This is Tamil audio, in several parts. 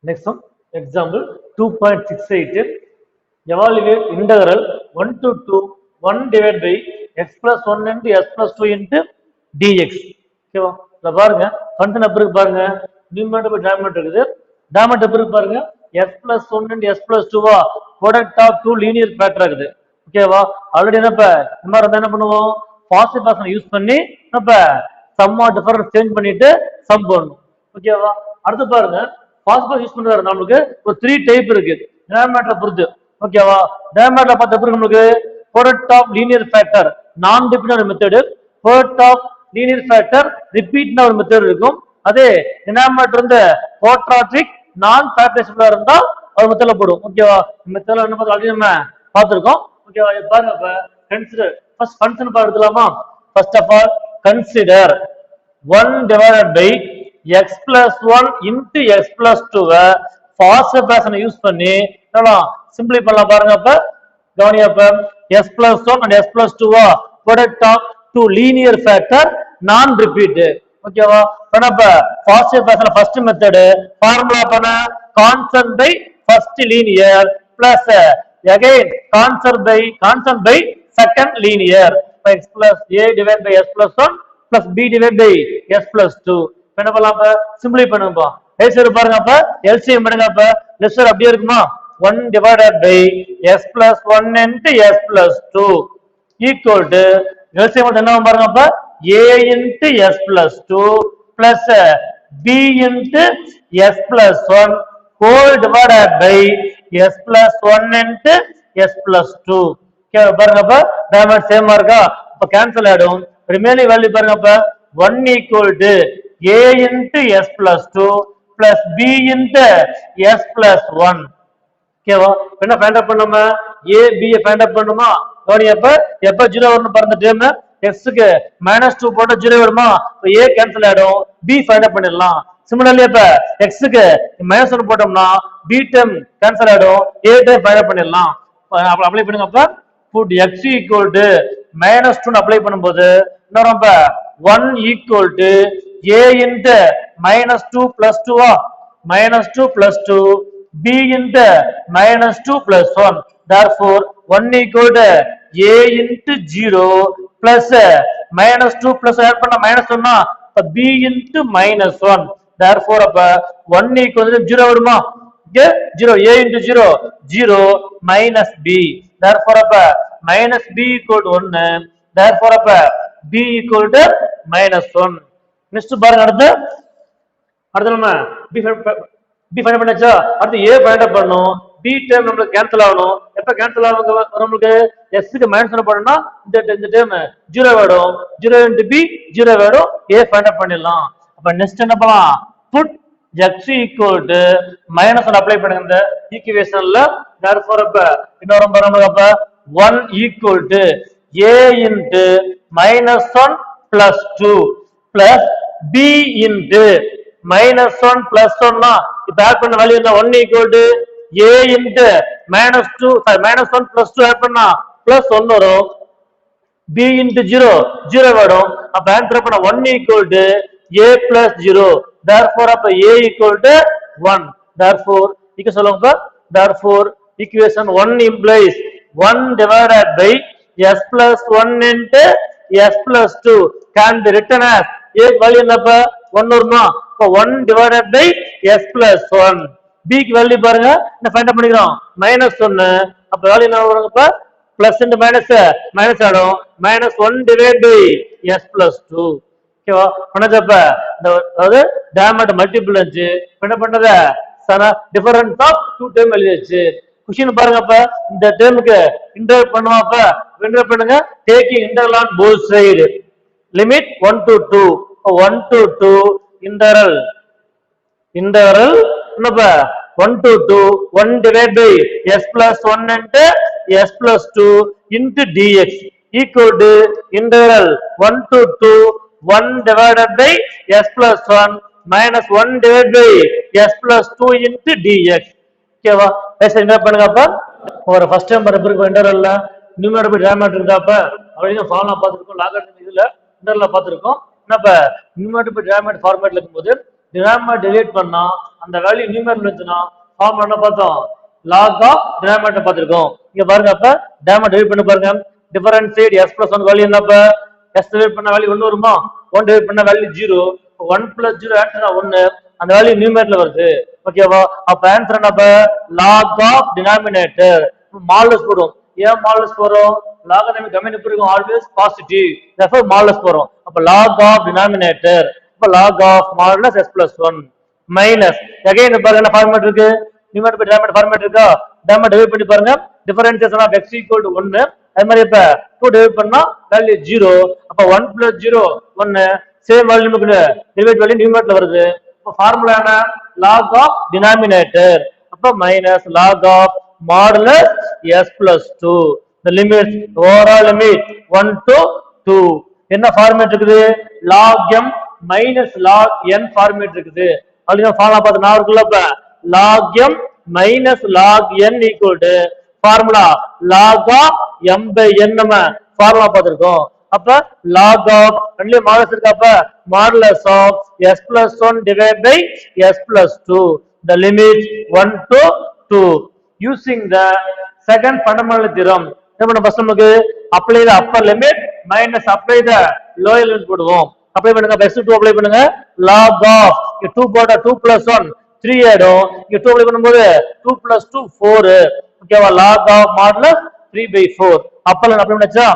Next one, example 2.68. Evaluate integral 1 to 2 1 divided by x plus 1 into s plus 2 into dx. ஓகேவா? இத பாருங்க, ஃபங்க்ஷன் எப்படி இருக்கு பாருங்க. நியூமரேட்டர் பை டினாமினேட்டர் இருக்குது. டினாமினேட்டர் எப்படி இருக்கு பாருங்க. s plus 1 into s plus 2 product of two linear factor இருக்குது. ஓகேவா? ஆல்ரெடி என்னப்ப இந்த மாதிரி என்ன பண்ணுவோம்? பாசிட்டிவ் ஃபங்க்ஷன் யூஸ் பண்ணி என்னப்ப சம் ஆஃப் டிஃபரன்ஸ் சேஞ்ச் பண்ணிட்டு சம் பண்ணணும். ஓகேவா? அடுத்து பாருங்க, பாசிட்டிவ் யூஸ் பண்றாரு நமக்கு ஒரு 3 டைப் இருக்கு டினாமினேட்டர் பொறுத்து. ஓகேவா? டினாமினேட்டர் பார்த்த பிறகு நமக்கு product of linear factor non dependent method, product of linear factor ரிப்பீட்னா ஒரு மெத்தட் இருக்கும். அதே டினாமினேட்டர் வந்து குவாட்ராட்டிக் நான் ஃபேக்டரைசபிளா இருந்தா ஒரு மெத்தட்ல போடும். ஓகேவா? இந்த மெத்தட்ல என்ன ஆல்ரெடி நம்ம பார்த்திருக்கோம். ஓகேவா? பாருங்க, இப்ப கன்சிடர் ஃபர்ஸ்ட் ஃபங்க்ஷன் பார்த்துலாமா? First of all consider 1 divided by x plus 1 into x plus 2 positive ஃபேஷனை யூஸ் பண்ணி சிம்பிளை பண்ணலாம். பாருங்க, அப்ப கவனியப்ப s plus 1 and s plus 2 product of two linear factor non repeat. ஓகேவா? பண்ணப்ப பாசிட்டிவ் ஃபேஷன்ல ஃபர்ஸ்ட் மெத்தட் ஃபார்முலா பண்ண constant by first linear plus again constant by second linear x plus a divided by s plus 1 plus b divided by s plus 2. என்ன பண்ணலாம்? சிம்பிளை பண்ணுங்கப்பா. ஏசர் பாருங்க, அப்ப எல்சிஎம் பண்ணுங்க. அப்ப லெஃப்ட் சைடு அப்படியே இருக்குமா? 1 divided by s plus 1 into s plus 2 equal to LCM என்ன பாருங்க, அப்ப a into s plus 2 plus b into s plus 1 whole divided by s plus 1 into s plus 2. பாருங்க, அப்ப டைமண்ட் சேமா இருக்கா? அப்ப கேன்சல் ஆயிடும். ரிமைனிங் வேல்யூ பாருங்க, அப்ப 1 equal to a into s plus 2 plus b into s plus 1. ஓகேவா? என்ன ஃபைண்ட் அவுட் பண்ணுமா? a b ஃபைண்ட் அவுட் பண்ணுமா? கவனி, எப்ப 0 வரணும் பாருங்க. டேம் x க்கு -2 போட்டா 0 வருமா? அப்ப a கேன்சல் ஆயிடும், b ஃபைண்ட் அவுட் பண்ணிடலாம். சிமிலர்லி இப்ப x க்கு -1 போட்டோம்னா b டேம் கேன்சல் ஆயிடும், a டேம் ஃபைண்ட் அவுட் பண்ணிடலாம். அப்ளை பண்ணுங்க. அப்ப put x equal to -2 apply பண்ணும்போது என்ன வரும்? 1 equal to a into -2 plus 2 -2 plus 2 b into -2 plus 1. Therefore 1 equal to a into 0 plus -2 plus add பண்ண -1 அப்ப b into -1. Therefore அப்ப 1 equal to 0 வருமா? இங்க 0, a into 0 0 minus b. Therefore அப்ப minus b equal to 1. Therefore அப்ப b equal to -1. நெக்ஸ்ட் பாருங்க, அடுத்து நம்ம b ஃபைண்ட் பண்ணாச்சா? அடுத்து a ஃபைண்ட் பண்ணனும். b டேர்ம் நமக்கு கேன்சல் ஆகணும். எப்ப கேன்சல் ஆகும்? நமக்கு s க்கு -1 போடணும்னா இந்த டேர்ம் 0 வரும், 0 into b 0 வரும், a ஃபைண்ட் பண்ணிடலாம். அப்ப நெக்ஸ்ட் என்ன பண்ணலாம்? put x equal to -1 apply பண்ணுங்க இந்த ஈக்குவேஷன்ல. therefore அப்ப இன்னொரு பாருங்க, அப்ப 1 equal to a into -1 plus 2 plus b into -1 plus 1 இப்ப ஆட் பண்ண வேல்யூ என்ன? 1 equal to a into -1 plus 2 add பண்ணா plus 1 வரும், b into 0 0 வரும். அப்ப ஆன்சர் பண்ண 1 equal to a plus 0. therefore அப்ப a equal to 1. therefore இங்க சொல்லுங்க, therefore equation 1 implies 1 divided by s plus 1 into s plus 2 can be written as a value என்னப்ப 1 வருமா? அப்ப 1 divided by s plus 1. b க்கு வேல்யூ பாருங்க, என்ன ஃபைண்ட் அவுட் பண்ணிக்கிறோம்? -1. அப்ப வேல்யூ என்ன வரும்ப்ப? பிளஸ் into மைனஸ் ஆடும், -1 divided by s plus 2. ஓகேவா? பண்ணதப்ப அதாவது டேமேட் மல்டிபிள் இருந்துச்சு. என்ன பண்ணத டிஃபரன்ஸ் ஆஃப் 2 டேர்ம் எழுதியாச்சு. क्वेश्चन பாருங்க, அப்ப இந்த டேர்முக்கு இன்டகிரேட் பண்ணுவோம். அப்ப இன்டகிரேட் பண்ணுங்க, taking interval on both side limit 1 to 2 1 to 2 integral என்னப்ப 1 to 2 1 divided by s plus 1 into s plus 2 into dx equal to integral 1 to 2 1 divided by s plus 1 minus 1 divided by s plus 2 into dx. ஓகேவா? என்ன பண்ணுங்க, அப்ப ஒரு ஃபர்ஸ்ட் டைம் வரப்ப இன்டர்வல்ல நியூமரேட்டர் பை டினாமினேட்டர் இருக்காப்ப அப்படியே ஃபார்முலா பார்த்துருக்கோம், லாகரிதம் இதுல இன்டர்வல்ல பார்த்துருக்கோம். என்னப்ப நியூமரேட்டர் பை டினாமினேட்டர் ஃபார்மேட்ல இருக்கும்போது டினாமினேட்டர் டிவைட் பண்ணா அந்த வேல்யூ நியூமரேட்டர் இருந்துச்சுன்னா ஃபார்முலா என்ன பார்த்தோம் log of denominator பார்த்திருக்கோம் இங்க பாருங்க அப்ப denominator டிவைட் பண்ணி பாருங்க டிஃபரன்ஷியேட் s plus 1 வேல்யூ என்ன அப்ப s டிவைட் பண்ண வேல்யூ 1 வருமா 1 டிவைட் பண்ண வேல்யூ 0 1 plus 0 ஆன்சர் 1 அந்த வேல்யூ நியூமரேட்டர்ல வருது ஓகேவா அப்ப ஆன்சர் என்ன அப்ப log of denominator மாடுலஸ் போடும் ஏன் மாடுலஸ் போறோம் logarithmic கம்பைன் எப்படி இருக்கும் ஆல்வேஸ் பாசிட்டிவ் therefore மாடுலஸ் போறோம் அப்ப log of denominator அப்ப log of modulus s plus 1 minus again பாருங்க என்ன ஃபார்மேட் இருக்கு நியூமரேட்டர் பை டினாமினேட்டர் ஃபார்மேட் இருக்கா டினாமினேட்டர் டிவைட் பண்ணி பாருங்க டிஃபரன்ஷியேஷன் ஆஃப் x = 1 அதே மாதிரி இப்ப 2 டிவைட் பண்ணா வேல்யூ 0 அப்ப 1 + 0 1 சேம் வேல்யூ நமக்கு டிவைட் வேல்யூ நியூமரேட்டர்ல வருது அப்ப ஃபார்முலா என்ன log of denominator அப்ப minus log of modulus s plus 2 the limit overall limit 1 to 2 என்ன ஃபார்மேட் இருக்குது log m minus log n format இருக்குது அப்படினா ஃபார்முலா பார்த்து நான் இருக்குல்ல அப்ப log m minus log n equal to formula log of m by n நம்ம ஃபார்முலா பார்த்திருக்கோம் அப்ப log of ரெண்டுல மாடுலஸ் இருக்கு அப்ப modulus of s plus 1 divided by s plus 2 the limit 1 to 2 using the second fundamental theorem என்ன பண்ண ஃபர்ஸ்ட் நமக்கு apply the upper limit minus apply the lower limit போடுவோம் அப்ளை பண்ணுங்க best 2 அப்ளை பண்ணுங்க log of 2 போட்டா 2 plus 1 3 ஆயிடும் இங்க 2 அப்ளை பண்ணும்போது 2 plus 2 4 ஓகேவா log of modulus 3/4 அப்பல அப்ளை பண்ணச்சா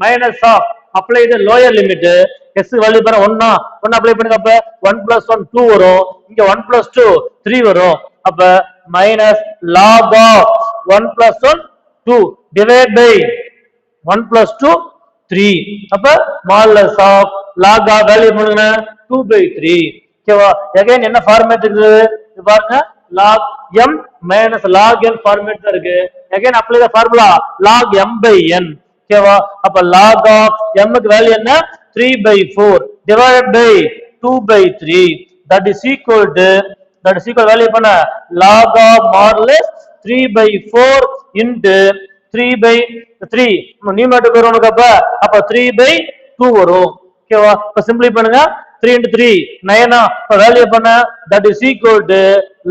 minus of apply the lower limit s value பாரு 1 அப்ளை பண்ணுங்க அப்ப 1 plus 1 2 வரும் இங்க 1 plus 2 3 வரும் அப்ப minus log of 1 plus 1 2 divided by 1 plus 2 3 அப்ப modulus of log of value பண்ணுங்க 2/3 ஓகேவா again என்ன ஃபார்மேட் இருக்குது இது பாருங்க log m minus log n format தான் இருக்கு again apply the formula log m by n ஓகேவா அப்ப log of m க்கு வேல்யூ என்ன 3/4 divided by 2/3 that is equal value பண்ண log of modulus 3/4 into 3/3 numerator பேர் உனக்கு அப்ப 3/2 வரும் ஓகேவா இப்ப சிம்பிளை பண்ணுங்க 3 into 3 9 இப்ப வேல்யூ பண்ண that is equal to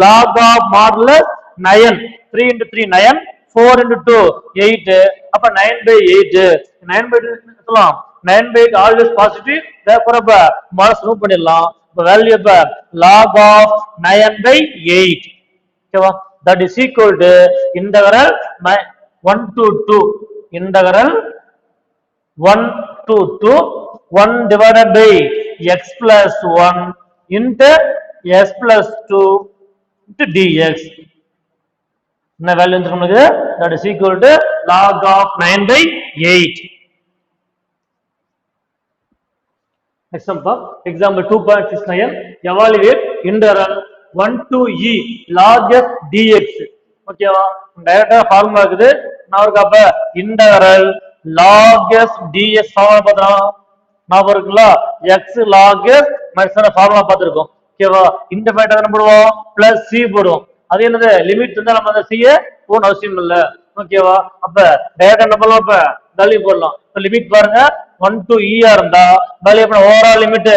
log of modulus 9 3 into 3 9 4 into 2 8 அப்ப 9/8 9/8 சொல்லலாம் 9/8 always positive therefore அப்ப மாடல்ஸ் மூவ் பண்ணிடலாம் இப்ப வேல்யூ அப்ப log of 9/8 ஓகேவா that is equal to integral 1 to 2 integral 1 to 2 1 divided by x plus 1 into s plus 2 into dx என்ன வேல்யூ வந்து நமக்கு that is equal to log of 9/8 example 2.69 evaluate integral 1 to e log s dx ஓகேவா டைரக்டா ஃபார்முலா இருக்குது நான் ஒரு அப்ப integral log s dx formula பார்த்தோம் ஞாபகம் இருக்குங்களா x log s minus formula பார்த்திருக்கோம் ஓகேவா இந்த ஃபேக்டர் என்ன பண்ணுவோம் பிளஸ் c போடுவோம் அது என்னது லிமிட் இருந்தா நம்ம அந்த c போட அவசியம் இல்ல ஓகேவா அப்ப டைரக்டா என்ன பண்ணலாம் அப்ப வேல்யூ போடலாம் இப்ப லிமிட் பாருங்க 1 to e ஆ இருந்தா வேல்யூ பண்ண ஓவரால் லிமிட்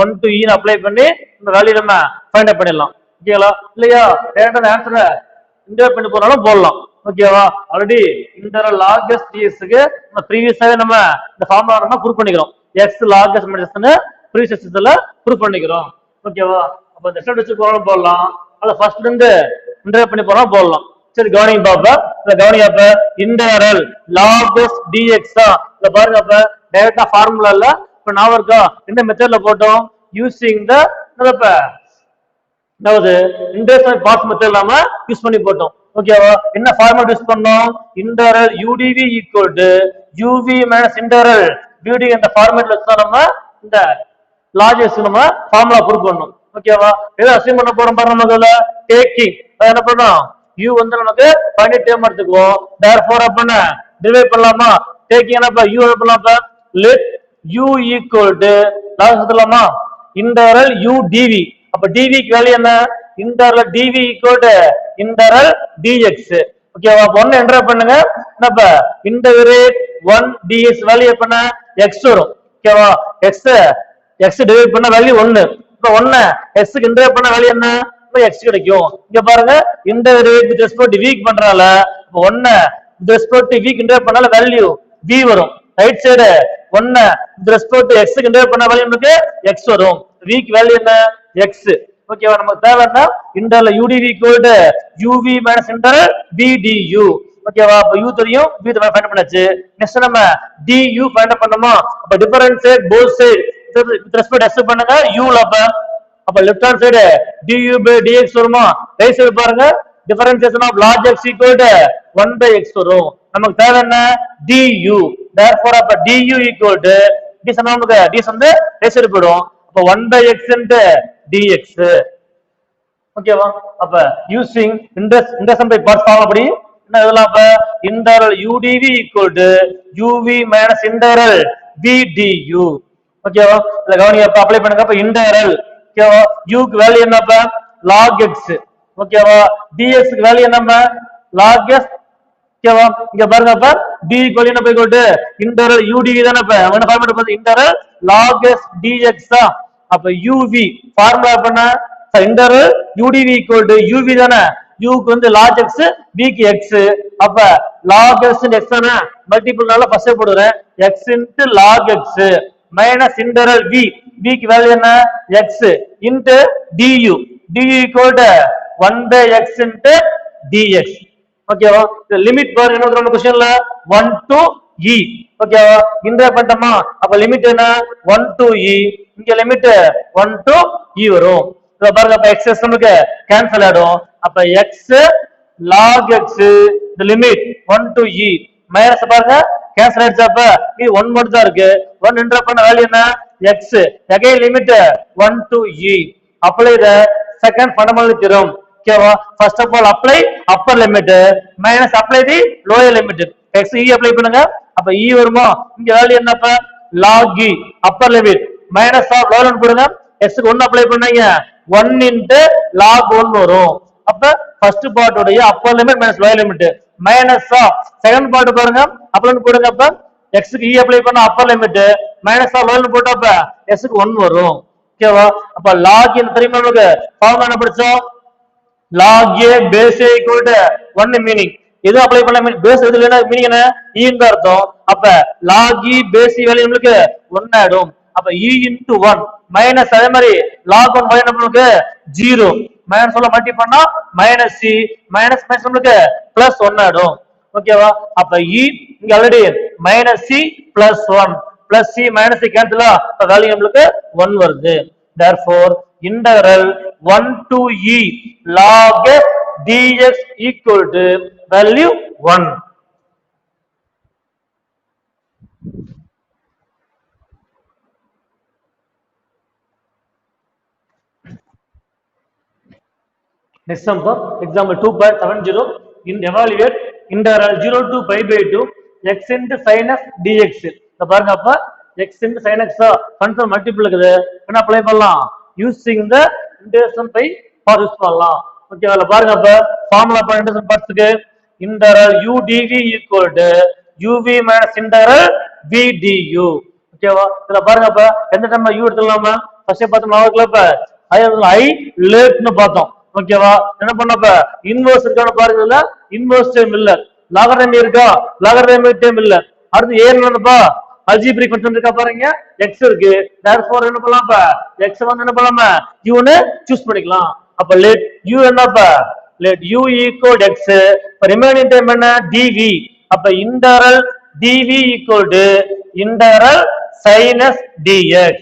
1 to e ன்னு அப்ளை பண்ணி இந்த வேல்யூ நம்ம ஃபைண்ட் அவுட் பண்ணிடலாம் ஓகேங்களா இல்லையா டைரக்டா ஆன்சரை இன்டர் பண்ணி போறாலும் போடலாம் ஓகேவா already inter log s dx க்கு நம்ம ப்ரீவியஸாவே நம்ம இந்த ஃபார்முலா நம்ம ப்ரூவ் பண்ணிக்கிறோம் x log s மைனஸ்னு ப்ரீவியஸ் செஷன்ல ப்ரூவ் பண்ணிக்கிறோம் ஓகேவா அப்ப இந்த ஸ்டெப் வச்சு போறாலும் போடலாம் அல்ல ஃபர்ஸ்ட்ல இருந்து இன்டர் பண்ணி போறாலும் போடலாம் சரி கவனிங்க பாப்பா இந்த கவனிங்க அப்ப இன்டகரல் log s dx இத பாருங்க அப்ப டைரக்டா ஃபார்முலா இல்ல இப்ப நான் இருக்கா இந்த மெத்தட்ல போட்டோம் யூசிங் தி என்னப்ப அதாவது இன்டெகிரல் பாத் மெத்தட் நாம யூஸ் பண்ணி போட்டோம் ஓகேவா என்ன ஃபார்முலா யூஸ் பண்ணோம் integral udv equal to uv minus integral vd இந்த ஃபார்மட்ல வச்சா நம்ம இந்த log s நம்ம ஃபார்முலா ப்ரூவ் பண்ணோம் ஓகேவா இத அசைன் பண்ண போறோம் பாருங்க முதல்ல டேக்கிங் என்ன பண்ணோம் u வந்து நமக்கு ஃபைனல் டேர்ம் எடுத்துக்குவோம் therefore அப்பன டிவைட் பண்ணலாமா டேக்கிங் என்னப்பா u என்ன பண்ணலாம்ப்பா let u equal to last சொல்லலாமா இன்டகரல் u dv அப்ப dv க்கு வேல்யூ என்ன integral dv equal to integral dx ஓகேவா அப்ப 1 என்டர் பண்ணுங்க என்னப்பா இன்டகிரேட் 1 dx வேல்யூ பண்ண x வரும் ஓகேவா x டிவைட் பண்ண வேல்யூ 1 இப்ப 1 x க்கு இன்டகிரேட் பண்ண வேல்யூ என்ன by x கிடைக்கும். இங்க பாருங்க integrate with respect to v க்கு பண்றால 1 with respect to v க்கு integrate பண்ணால வேல்யூ v வரும். Right side 1 with respect to x க்கு integrate பண்ண வேல்யூ நமக்கு x வரும். v க்கு வேல்யூ என்ன x. ஓகேவா நமக்கு தேவை என்ன interval udv equal to uv minus interval vdu. ஓகேவா அப்ப u தெரியும் v ஃபைண்ட் பண்ணாச்சு. நெக்ஸ்ட் நம்ம du ஃபைண்ட் பண்ணோமா அப்ப difference side both side with respect x பண்ணுங்க u ல அப்ப left hand side du by dx வருமா ரைட் சைடு பாருங்க differentiation of log x equal to 1 by x வரும். நமக்கு தேவை என்ன du. therefore அப்ப du equal to d சொன்னா நமக்கு d வந்து ரைட் சைடு போய்டும். அப்ப 1 by x into dx. ஓகேவா அப்ப using intersection by parts form அப்படி என்ன எழுதலாம் அப்ப interval udv equal to uv minus interval vdu. ஓகேவா இத கவனிங்க அப்ப அப்ளை பண்ணுங்க அப்ப இன்டர்வல் ஓகேவா u க்கு வேல்யூ என்னப்ப log x. ஓகேவா dx க்கு வேல்யூ என்னப்ப log s. ஓகேவா இங்க பாருங்க அப்ப d ஈக்குவல் என்ன equal to இன்டர்வல் udv தானே அப்ப என்ன ஃபார்முலா போடுறது இன்டர்வல் log s dx தான். அப்ப uv ஃபார்முலா பண்ண interval udv equal to uv தானே u க்கு வந்து log x v க்கு x. அப்ப log s x தானே மல்டிபிள்னால ஃபர்ஸ்ட் போடுறேன் x into log x minus interval v க்கு வேல்யூ என்ன x into du equal to 1 by x into dx. ஓகேவா இந்த லிமிட் பார் என்ன நம்ம क्वेश्चनல 1 to e. ஓகேவா இன்டர் பண்ணோமா அப்ப லிமிட் என்ன 1 to e. இங்க லிமிட் 1 to e வரும். இத பாருங்க அப்ப x நமக்கு கேன்சல் ஆகும். அப்ப x log x the limit 1 to e minus பாருங்க கேன்சல் ஆயிடுச்சு. அப்ப இது 1 மட்டும் தான் இருக்கு. 1 என்டர் பண்ண வேல்யூ என்ன x. again limit 1 to e. apply the second fundamental theorem. ஓகேவா first of all apply upper limit minus apply the lower limit. x e apply பண்ணுங்க அப்ப e வருமா இங்க வேல்யூ என்னப்ப log e upper limit minus of lower limit போடுங்க x க்கு 1 அப்ளை பண்ணீங்க 1 into log 1 வரும். அப்ப ஃபர்ஸ்ட் பார்ட் உடைய upper limit minus lower limit minus of second part பாருங்க அப்ளை போடுங்க அப்ப x க்கு e அப்ளை பண்ண upper limit minus of lower limit போட்டப்ப s க்கு 1 வரும். ஓகேவா அப்ப log n தெரியுமா நமக்கு ஃபார்முலா என்ன படிச்சோம் log a base a equal to 1 meaning இது அப்ளை பண்ண பேஸ் எதுல என்ன மீனிங் என்ன e ன்னு அர்த்தம். அப்ப log e base e value நமக்கு 1 ஆயிடும். அப்ப e into 1 மைனஸ் அதே மாதிரி log 1 வேல்யூ நமக்கு 0 மைனஸ் சொல்ல மல்டி பண்ணா மைனஸ் c மைனஸ் மைனஸ் நமக்கு பிளஸ் 1 ஆயிடும். ஓகேவா அப்ப e இங்க already minus c plus 1 plus c minus c cancel அப்ப வேல்யூ நமக்கு 1 வருது. therefore integral 1 to e log s dx equal to value 1. Next sum for example 2.70 in evaluate integral 0 to pi by 2 x into sin f dx. இத பாருங்க அப்ப x into sin x cancel multiple இருக்குது என்ன அப்ளை பண்ணலாம் using the integration by part use பண்ணலாம். ஓகே அதுல பாருங்க அப்ப ஃபார்முலா ஃபார் இன்டெகிரேஷன் பார்ட்ஸ்க்கு integral u dv equal to uv minus integral v du. ஓகேவா இதுல பாருங்க அப்ப எந்த டைம்ல u எடுத்துக்கலாமா ஃபர்ஸ்ட் பார்த்தோம் மார்க்ல அப்ப i left னு பார்த்தோம். ஓகேவா என்ன பண்ணப்ப இன்வெர்ஸ் இருக்கான பாருங்க இதுல இன்வெர்ஸ் டைம் இல்ல லாகரிதம் இருக்கா லாகரிதம் டைம் இல்ல. அடுத்து a என்னப்பா அல்ஜிப்ரிக் ஃபங்க்ஷன் இருக்கா பாருங்க x இருக்கு. therefore என்ன பண்ணலாம்ப்ப x வந்து என்ன பண்ணலாமா u னு சூஸ் பண்ணிக்கலாம். அப்ப let u என்னப்பா let u equal x remaining time என்ன dv. அப்ப integral dv equal to integral sin s dx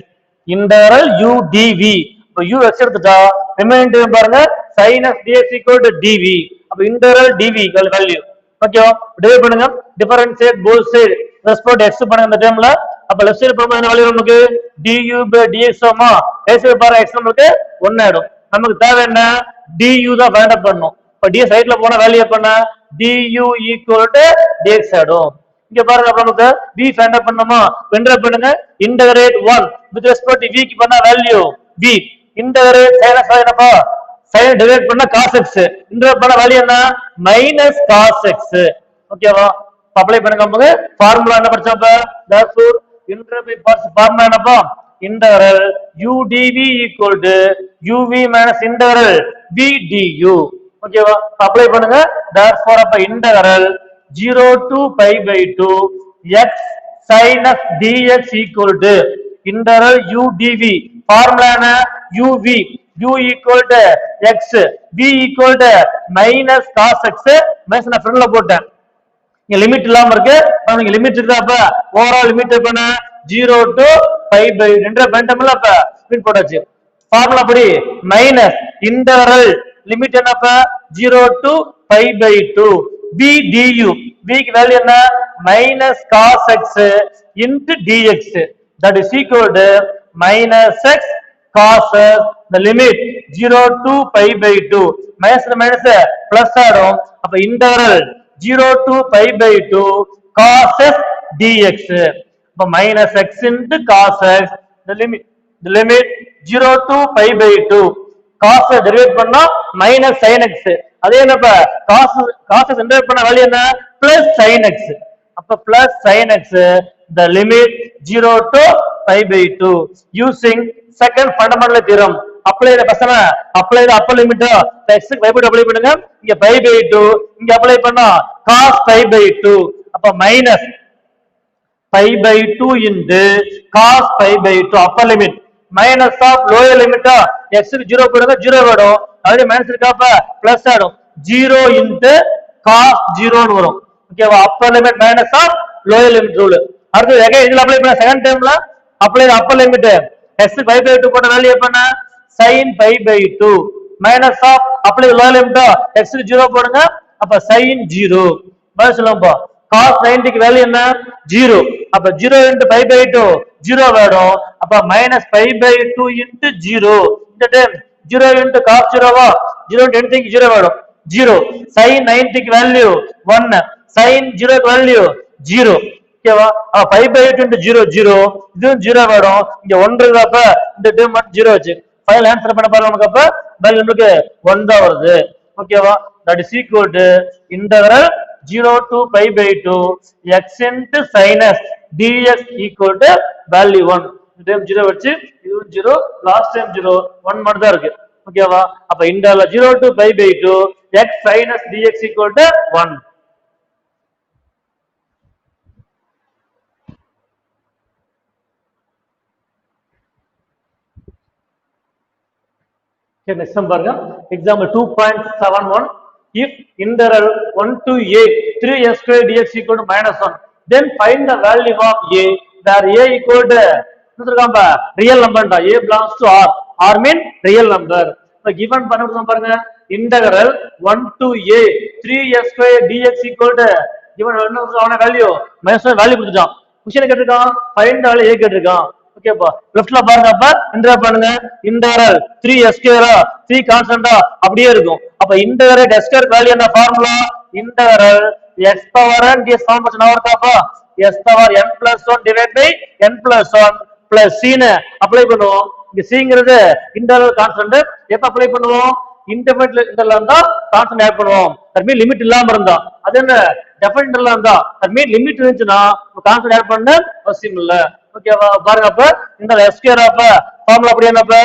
integral u dv. அப்ப u x எடுத்துட்டா ரிமைனிங் டைம் பாருங்க sin s dx equal to dv. அப்ப integral dv வேல்யூ ஓகேவா டிவைட் பண்ணுங்க differentiate both side respect x பண்ணுங்க இந்த டைம்ல. அப்ப லெஃப்ட் சைடு போகும்போது என்ன வேல்யூ நமக்கு du by dx ஆமா ரைட் சைடு பாருங்க x நமக்கு 1 ஆயிடும். நமக்கு தேவை என்ன du தான் ஃபைண்ட் அவுட் பண்ணனும். அப்ப d சைடுல போனா வேல்யூ பண்ண du equal to dx ஆயிடும். இங்க பாருங்க அப்ப நமக்கு v ஃபைண்ட் அவுட் பண்ணனுமா இன்டகிரேட் பண்ணுங்க integrate 1 with respect to v க்கு பண்ண value v integrate sin x என்னப்பா sin டிவைட் பண்ணா cos x இன்டகிரேட் பண்ண வேல்யூ என்ன மைனஸ் cos x. ஓகேவா அப்ளை பண்ணுங்க நமக்கு ஃபார்முலா என்ன படிச்சோம் therefore integral by parts formula என்னப்பா integral u dv equal to uv minus integral v du. ஓகேவா? அப்ளை பண்ணுங்க. therefore அப்ப integral 0 to pi by 2 x sin of dx equal to integral u dv. formula என்ன? uv. u equal to x, v equal to minus cos x. Minus நான் ஃப்ரண்ட்ல போட்டேன். இங்க லிமிட் இல்லாம இருக்கு. நீங்க லிமிட் இருக்குதா? அப்ப ஓவரால் லிமிட் பண்ண 0 to pi by 2 பண்ணிட்டோம்ல. அப்ப ஸ்பிளிட் போட்டாச்சு. ஃபார்முலா படி மைனஸ் இன்டகரல் லிமிட் என்னப்ப 0 to pi by 2 v du. v க்கு வேல்யூ என்ன? minus cos x into dx. that is equal to minus x cos the limit 0 to pi by 2 minus plus ஆடும். அப்ப integral 0 to pi by 2 cos x dx. அப்ப minus x into cos x the limit 0 to pi by 2 cos derivate பண்ணா minus sin x. அதே என்னப்ப cos x டெரிவேட் பண்ண வேல்யூ என்ன? plus sin x. அப்ப plus sin x the limit 0 to pi by 2 using second fundamental theorem. apply the பசங்க apply the upper limit x க்கு y போட்டு apply பண்ணுங்க. இங்க pi by 2 இங்க apply பண்ணா cos pi by 2. அப்ப minus pi by 2 into cos pi by 2 upper limit minus of lower limit x க்கு 0 போடுங்க 0 வரும். அதே மைனஸ் இருக்காப்ப பிளஸ் ஆடும். 0 into cos 0 ன்னு வரும். ஓகேவா? upper limit minus of lower limit rule. அடுத்து எகை இதுல அப்ளை பண்ண செகண்ட் டைம்ல அப்ளை upper limit x க்கு pi by 2 போட்ட வேல்யூ பண்ண sin pi by 2 minus of apply lower limit x க்கு 0 போடுங்க. அப்ப sin 0 பதில் சொல்லுங்க. cos 90 க்கு வேல்யூ என்ன? 0. அப்ப 0 into pi by 2 0 வரும். அப்ப minus pi by 2 into 0. இந்த டைம் 0 into cos 0 வா 0 into anything 0 வரும். 0. sin 90 க்கு வேல்யூ 1. sin 0 க்கு வேல்யூ 0. ஓகேவா? அப்ப pi by 2 into 0 0. இதுவும் 0 வரும். இங்க 1 இருக்கறப்ப இந்த டைம் மட்டும் 0 வச்சு ஃபைனல் ஆன்சர் பண்ண பாருங்க. நமக்கு அப்ப வேல்யூ நமக்கு 1 தான் வருது. ஓகேவா? that is equal to integral 0 to pi by 2 x into sin s dx equal to value 1. இந்த டைம் 0 வச்சு இதுவும் 0 லாஸ்ட் டைம் 0 1 மட்டும் தான் இருக்கு. ஓகேவா? அப்ப integral 0 to pi by 2 x sin s dx equal to 1. Okay, next one பாருங்க. example 2.71. if integral 1 to a 3s square dx equal to minus 1 then find the value of a where a equal to real number. a belongs to r mean real number. இப்ப given பண்ணி பாருங்க. integral 1 to a 3s square dx equal to given என்ன வேல்யூ minus 1 வேல்யூ கொடுத்துட்டான். क्वेश्चन கேட்டிருக்கான் find the value a கேட்டிருக்கான். ஓகேப்பா லெஃப்ட்ல பாருங்க. அப்ப இன்டகிரேட் பண்ணுங்க. இன்டகிரல் 3s ஸ்கொயர் 3 கான்ஸ்டன்டா அப்படியே இருக்கும். அப்ப இன்டகிரேட் s ஸ்கொயர் வேல்யூ என்ன formula? Integral x power n ds formula என்ன வருதாப்பா? s power n plus 1 divided by n plus 1 plus c ன்னு அப்ளை பண்ணுவோம். இங்க c ங்கிறது இன்டகிரல் கான்ஸ்டன்ட். எப்ப அப்ளை பண்ணுவோம்? இன்டர்மீடியட் இன்டர்வல் இருந்தா கான்ஸ்டன்ட் ஆட் பண்ணுவோம். தட் மீன் லிமிட் இல்லாம இருந்தா. அது என்ன டெஃபினிட் இன்டர்வல் இருந்தா தட் மீன் லிமிட் இருந்துச்சுன்னா கான்ஸ்டன்ட் ஆட் பண்ண அவசியம் இல்ல. ஓகேவா? பாருங்க. அப்ப இந்த x ஸ்கொயர் அப்ப ஃபார்முலா அப்படியே என்னப்ப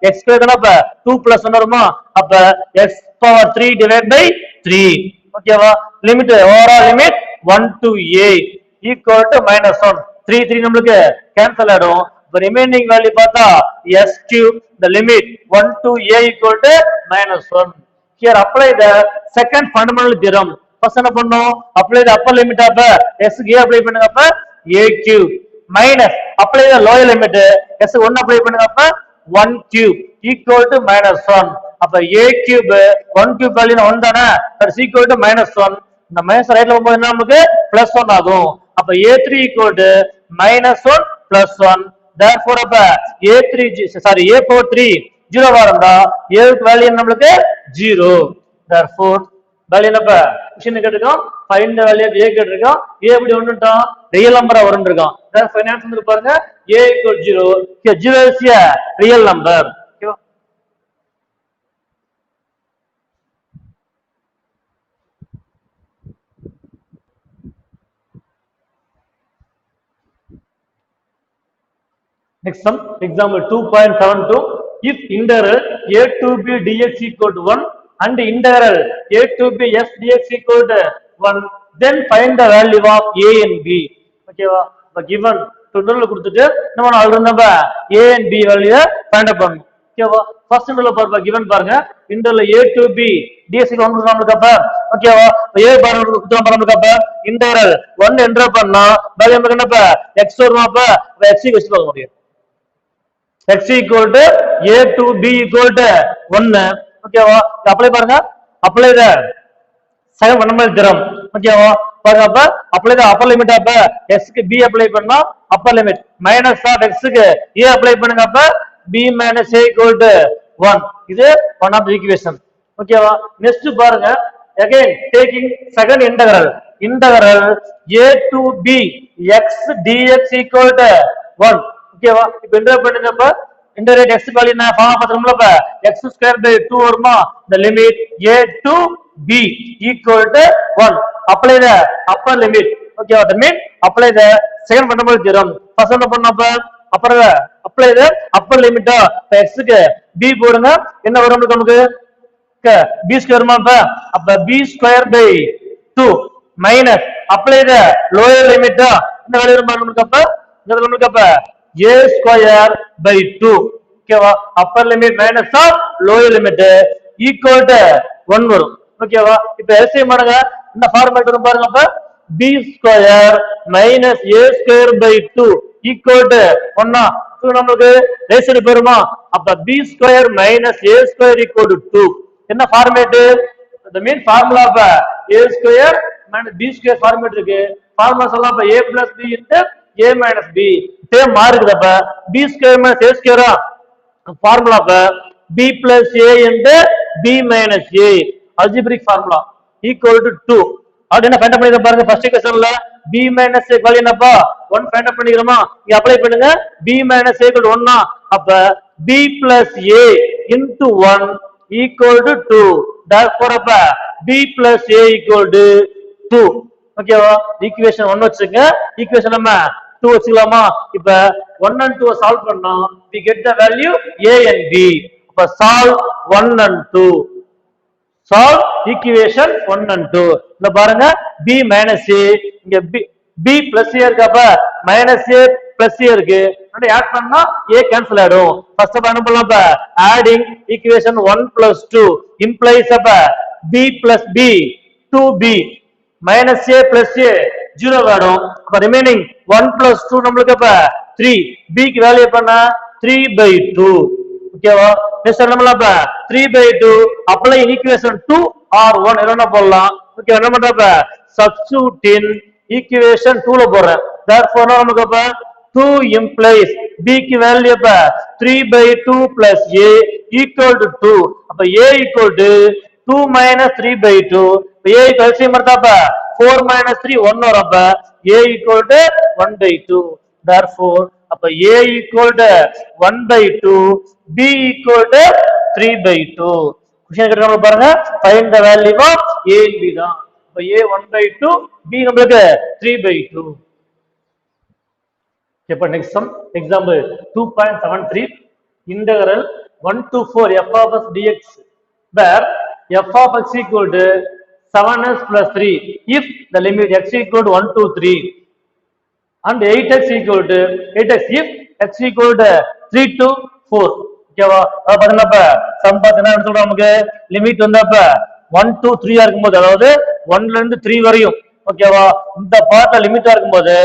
x ஸ்கொயர் தானப்ப 2 plus 1 வருமா? அப்ப x பவர் 3 divided by 3. ஓகேவா? Limit overall limit 1 to a equal to minus 1. 3 3 நமக்கு கேன்சல் ஆயிடும். இப்ப ரிமைனிங் வேல்யூ பார்த்தா s cube the limit 1 to a equal to minus 1. here apply the second fundamental theorem. First என்ன பண்ணோம்? apply the upper limit அப்ப s க்கு a அப்ளை பண்ணுங்க. அப்ப a cube minus apply the lower limit s 1 apply பண்ணுங்க. அப்ப 1 cube equal to minus 1. அப்ப a cube 1 cube வேல்யூ 1 தானே? that is equal to minus 1. இந்த மைனஸ் ரைட்ல போகும்போது என்ன நமக்கு plus 1 ஆகும். அப்ப a3 equal to minus 1 plus 1. therefore அப்ப a power 3 0 வா இருந்தா a க்கு வேல்யூ நமக்கு 0. therefore வேல்யூ என்னப்ப क्वेश्चन கேட்டிருக்கோம் find the value of a கேட்டிருக்கோம். a எப்படி வந்துட்டோம் ரியல் நம்பரா வரும்ன்றிருக்கோம். then ஃபைனல் வந்து பாருங்க a equal 0. here 0 is a real number. ஓகேவா? next sum example 2.72. if integral a to b dx equal to 1 and integral a to b s dx equal to 1, then find the value of a and b. ஓகேவா? இப்ப given டூடர்ல கொடுத்துட்டு நம்ம ஆல்ரெடி நம்ம a and b value find out பண்ணனும். ஓகேவா? ஃபர்ஸ்ட் இன்டர்வல் பாருங்க, given பாருங்க, interval a to b dx equal to 1 நமக்கு அப்ப ஓகேவா? a பாருங்க கொடுத்துட்டோம் நமக்கு அப்ப இன்டெகிரல் 1 என்டர் பண்ணா வேல்யூ நமக்கு என்னப்ப x வரும். அப்ப x வெச்சு பார்க்க முடியும். x equal to a to b equal to 1. ஓகேவா? அப்ளை பாருங்க, apply the second fundamental theorem. ஓகேவா? பாருங்க, அப்ப அப்ளை த அப்பர் லிமிட். அப்ப x க்கு b அப்ளை பண்ணா upper limit minus of x க்கு a அப்ளை பண்ணுங்க. அப்ப b minus a equal to 1. இது ஒன் ஆஃப் தி ஈக்குவேஷன். ஓகேவா? நெக்ஸ்ட் பாருங்க, again taking second integral a to b x dx equal to 1. ஓகேவா? இப்போ இன்டகிரேட் பண்ணுங்கப்ப இன்டகிரேட் x வேல்யூ என்ன ஃபார்ம் பார்த்தோம்லப்ப x² / 2 வருமா. the limit a to b equal to 1. apply the upper limit. ஓகேவா? that means apply the second fundamental theorem. First என்ன பண்ணப்ப அப்புறம் apply the upper limit. x க்கு b போடுங்க, என்ன வரும் நமக்கு b ஸ்கொயர் வருமா. அப்ப b²/2 minus apply the lower limit. என்ன வேல்யூ வரும் நமக்கு அப்ப நமக்கு அப்ப a²/2. ஓகேவா? Upper limit minus of lower limit equal to 1 வரும். ஓகேவா? இப்போ எல்சிஎம் பண்ணுங்க, இந்த ஃபார்மேட் வரும் பாருங்க. அப்ப b² minus a²/2 equal to 1. நமக்கு ரேஷியோ பெறுமா. அப்ப b² minus a² equal to 2. என்ன format? the mean formula of a² minus b² format இருக்கு. ஃபார்முலா சொல்லலாம் அப்ப a plus b into a minus b. Same மாறுக்குது. அப்ப b² minus a² ஃபார்முலா அப்ப b plus a into b minus a algebraic formula equal to 2. அது என்ன ஃபைண்ட் அவுட் பண்ணிருக்க பாருங்க. ஃபர்ஸ்ட் ஈக்குவேஷன்ல b minus a வேல்யூ என்னப்பா 1 ஃபைண்ட் அவுட் பண்ணிக்கிறோமா. இங்க அப்ளை பண்ணுங்க, b minus a equal to 1. அப்ப b plus a into 1 equal to 2. therefore அப்ப b plus a equal to 2. ஓகேவா? ஈக்குவேஷன் 1 வச்சுங்க, ஈக்குவேஷன் நம்ம 2 வச்சுக்கலாமா. இப்ப 1 and 2 சால்வ் பண்ணா we get the value a and b. அப்ப solve 1 and 2. solve equation 1 and 2. இந்த பாருங்க b minus a, இங்க b plus a இருக்கு. அப்ப minus a plus a இருக்கு, ரெண்டு ஆட் பண்ணா a கேன்சல் ஆயிடும். ஃபர்ஸ்ட் என்ன பண்ணலாம், அப்ப adding equation 1 plus 2 implies அப்ப b plus b 2b minus a plus a 0 ஆயிடும். அப்ப ரிமைனிங் 1 plus 2 நமக்கு அப்ப 3. b க்கு வேல்யூ பண்ணா 3/2. ஓகேவா? நெக்ஸ்ட் என்ன பண்ணலாம், அப்ப 3/2 அப்ளை ஈக்குவேஷன் 2 or 1 என்ன போடலாம். ஓகே, என்ன பண்றப்ப சப்ஸ்டிட்யூட் இன் ஈக்குவேஷன் 2 ல போறேன். therefore நமக்கு அப்ப 2 implies b க்கு வேல்யூ அப்ப 3/2 plus a equal to 2. அப்ப a equal to 2 minus 3/2. a LCM எடுத்தாப்ப 4 minus 3 1 வரும். அப்ப a equal to 1/2. therefore அப்ப a equal to 1/2, b equal to 3/2. Question கேட்கறாங்க பாருங்க, find the value of a and b தான். அப்ப a 1/2, b நமக்கு 3/2. இப்ப next sum example 2.73 integral 1 to 4 f of x dx where f of x equal to 7x plus 3 if the limit x equal to 1 to 3 and 8x equal to 8x if x equal to 3 to 4. ஓகேவா? அத பாத்தீங்கன்னா சம் பாத்தீங்கன்னா என்ன சொல்றோம், நமக்கு லிமிட் வந்து அப்ப 1 to 3 இருக்கும்போது, அதாவது 1 ல இருந்து 3 வரையும். ஓகேவா? இந்த பார்ட்ல லிமிட்டா இருக்கும்போது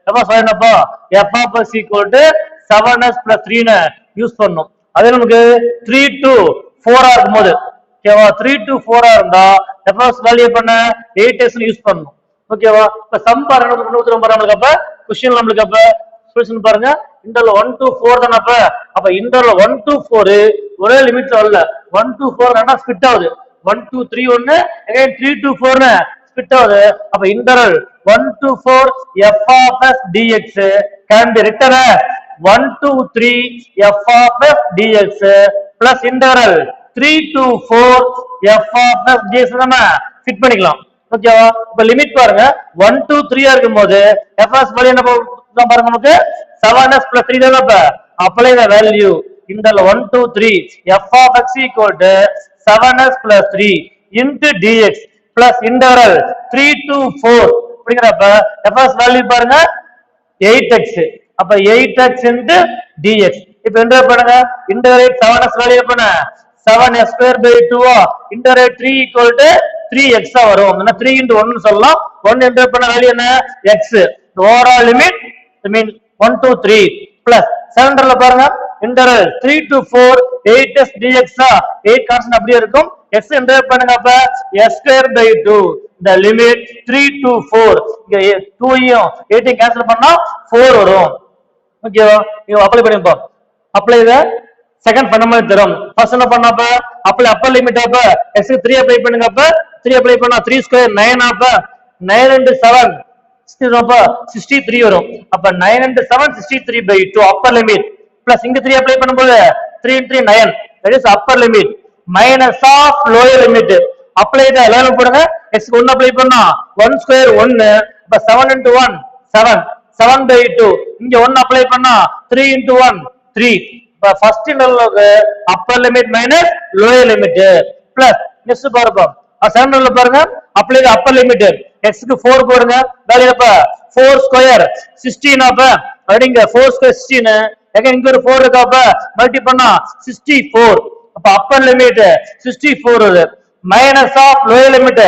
எப்ப சொல்றேன்ப்பா f of x equal to 7x plus 3 னு யூஸ் பண்ணனும். அதே நமக்கு 3 to 4 இருக்கும்போது, ஓகேவா, 3 to 4 இருந்தா f of x வேல்யூ பண்ண 8x னு யூஸ் பண்ணனும். ஓகேவா? இப்ப சம் பாருங்க, நமக்கு அப்ப क्वेश्चन நமக்கு அப்ப சொல்யூஷன் பாருங்க, இன்டர்வல் 1 to 4 தான. அப்ப இன்டர்வல் 1 to 4 ஒரே லிமிட்ல இல்ல, 1 to 4 ரெண்டா ஸ்ப்ளிட் ஆகுது. 1 to 3 ஒன்னு, அகைன் 3 to 4 னு ஸ்ப்ளிட் ஆகுது. அப்ப interval 1 to 4 f of x dx can be written as 1 to 3 f of x dx plus integral 3 to 4 f of x dx நம்ம ஃபிட் பண்ணிக்கலாம். ஓகேவா? இப்ப லிமிட் பாருங்க, 1 to 3 இருக்கும்போது f of x வேல்யூ என்ன பாருங்க, நமக்கு 7x plus 3 தான். அப்ப அப்ளை தி வேல்யூ இந்த 1 2 3 f of x equal to 7s plus 3 into dx plus integral 3 to 4 அப்படிங்கறப்ப fs value பாருங்க 8x அப்ப 8x into dx இப்ப என்ன பண்ணுங்க integrate 7s வேல்யூ பண்ண 7s square by 2 integrate 3 equal to 3x வரும் 3 into 1 சொல்லலாம் 1 integrate பண்ண வேல்யூ என்ன x the overall limit I mean 1 2 3 plus 7 ல பாருங்க integral 3 to 4 8s dx 8 constant அப்படியே இருக்கும் x integrate பண்ணுங்க அப்ப s square by 2 the limit 3 to 4 இங்க 2 யும் 8 கேன்சல் பண்ணா 4 வரும் ஓகேவா நீங்க அப்ளை பண்ணிப்போம் apply the second fundamental theorem first என்ன பண்ணப்ப அப்ளை அப்பர் லிமிட் அப்ப x க்கு 3 அப்ளை பண்ணுங்க அப்ப 3 அப்ளை பண்ணா 3 ஸ்கொயர் 9 அப்ப 9 into 7 63 வரும் அப்ப 9 into 7 63 by 2 upper limit plus இங்க 3 அப்ளை பண்ணும்போது 3 into 3 9 that is upper limit minus of lower limit apply the 11 போடுங்க x க்கு 1 அப்ளை பண்ணா 1 ஸ்கொயர் 1 அப்ப 7 into 1 7 7 by 2 இங்க 1 அப்ளை பண்ணா 3 into 1 3 இப்ப ஃபர்ஸ்ட் இன்டர்வலுக்கு upper limit minus lower limit plus next பாருங்க செகண்ட் இன்டர்வல் பாருங்க apply the upper limit x க்கு 4 போடுங்க வேல்யூ அப்ப 4 ஸ்கொயர் 16 அப்ப அப்படிங்க 4 ஸ்கொயர் 16 அகைன் இங்க ஒரு 4 இருக்கு அப்ப மல்டி பண்ணா 64 அப்ப அப்பர் லிமிட் 64 வருது minus of lower limit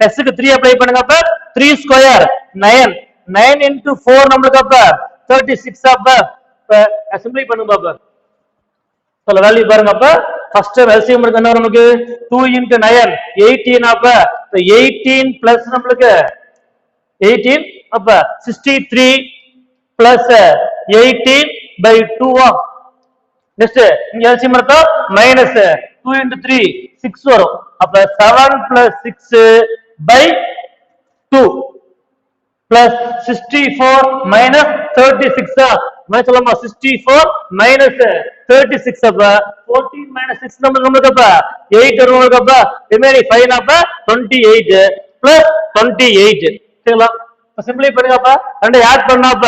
x க்கு 3 அப்ளை பண்ணுங்க அப்ப 3 ஸ்கொயர் 9 9 into 4 நம்மளுக்கு அப்ப 36 அப்ப அசெம்பிளி பண்ணுங்க அப்ப சொல்ல வேல்யூ பாருங்க அப்ப ஃபர்ஸ்ட் எல்சிஎம் இருக்கு என்ன நமக்கு 2 into 9 18 அப்ப 18 பிளஸ் நமக்கு 18 அப்ப 63 பிளஸ் 18 by 2 நெக்ஸ்ட் இங்க எல்சிஎம் இருக்கா மைனஸ் 2 into 3 6 வரும் அப்ப 7 plus 6 by 2 plus 64 minus 36 मैं சொல்லமா 64 minus 36 அப்ப 14 minus 6 நமக்கு அப்ப 8 வரும் அப்ப ரிமைனிங் 5 அப்ப 28 plus 28 சரிங்களா இப்ப சிம்பிளை பண்ணுங்க அப்ப ரெண்டு ஆட் பண்ணா அப்ப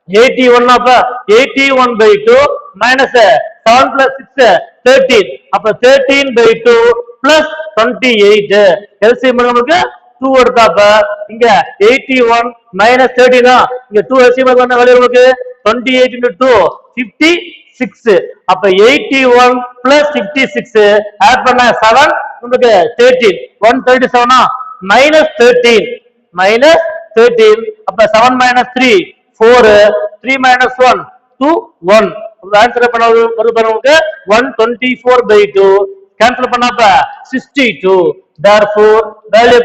81 அப்ப 81 by 2 minus 7 plus 6 13 அப்ப 13 by 2 plus 28 LCM நமக்கு 2 எடுத்தாப்ப இங்க 81 minus 13 இங்க 2 LCM என்ன வேல்யூ நமக்கு 28 into 2 56 அப்ப 81 plus 56 ஆட் பண்ணா 7 நமக்கு 13 137 minus 13 அப்ப 7 minus 3 4 3 minus 1 2 1 ஆன்சர் பண்ண வருது நமக்கு 124 by 2 கேன்சல் பண்ணப்ப 62 therefore value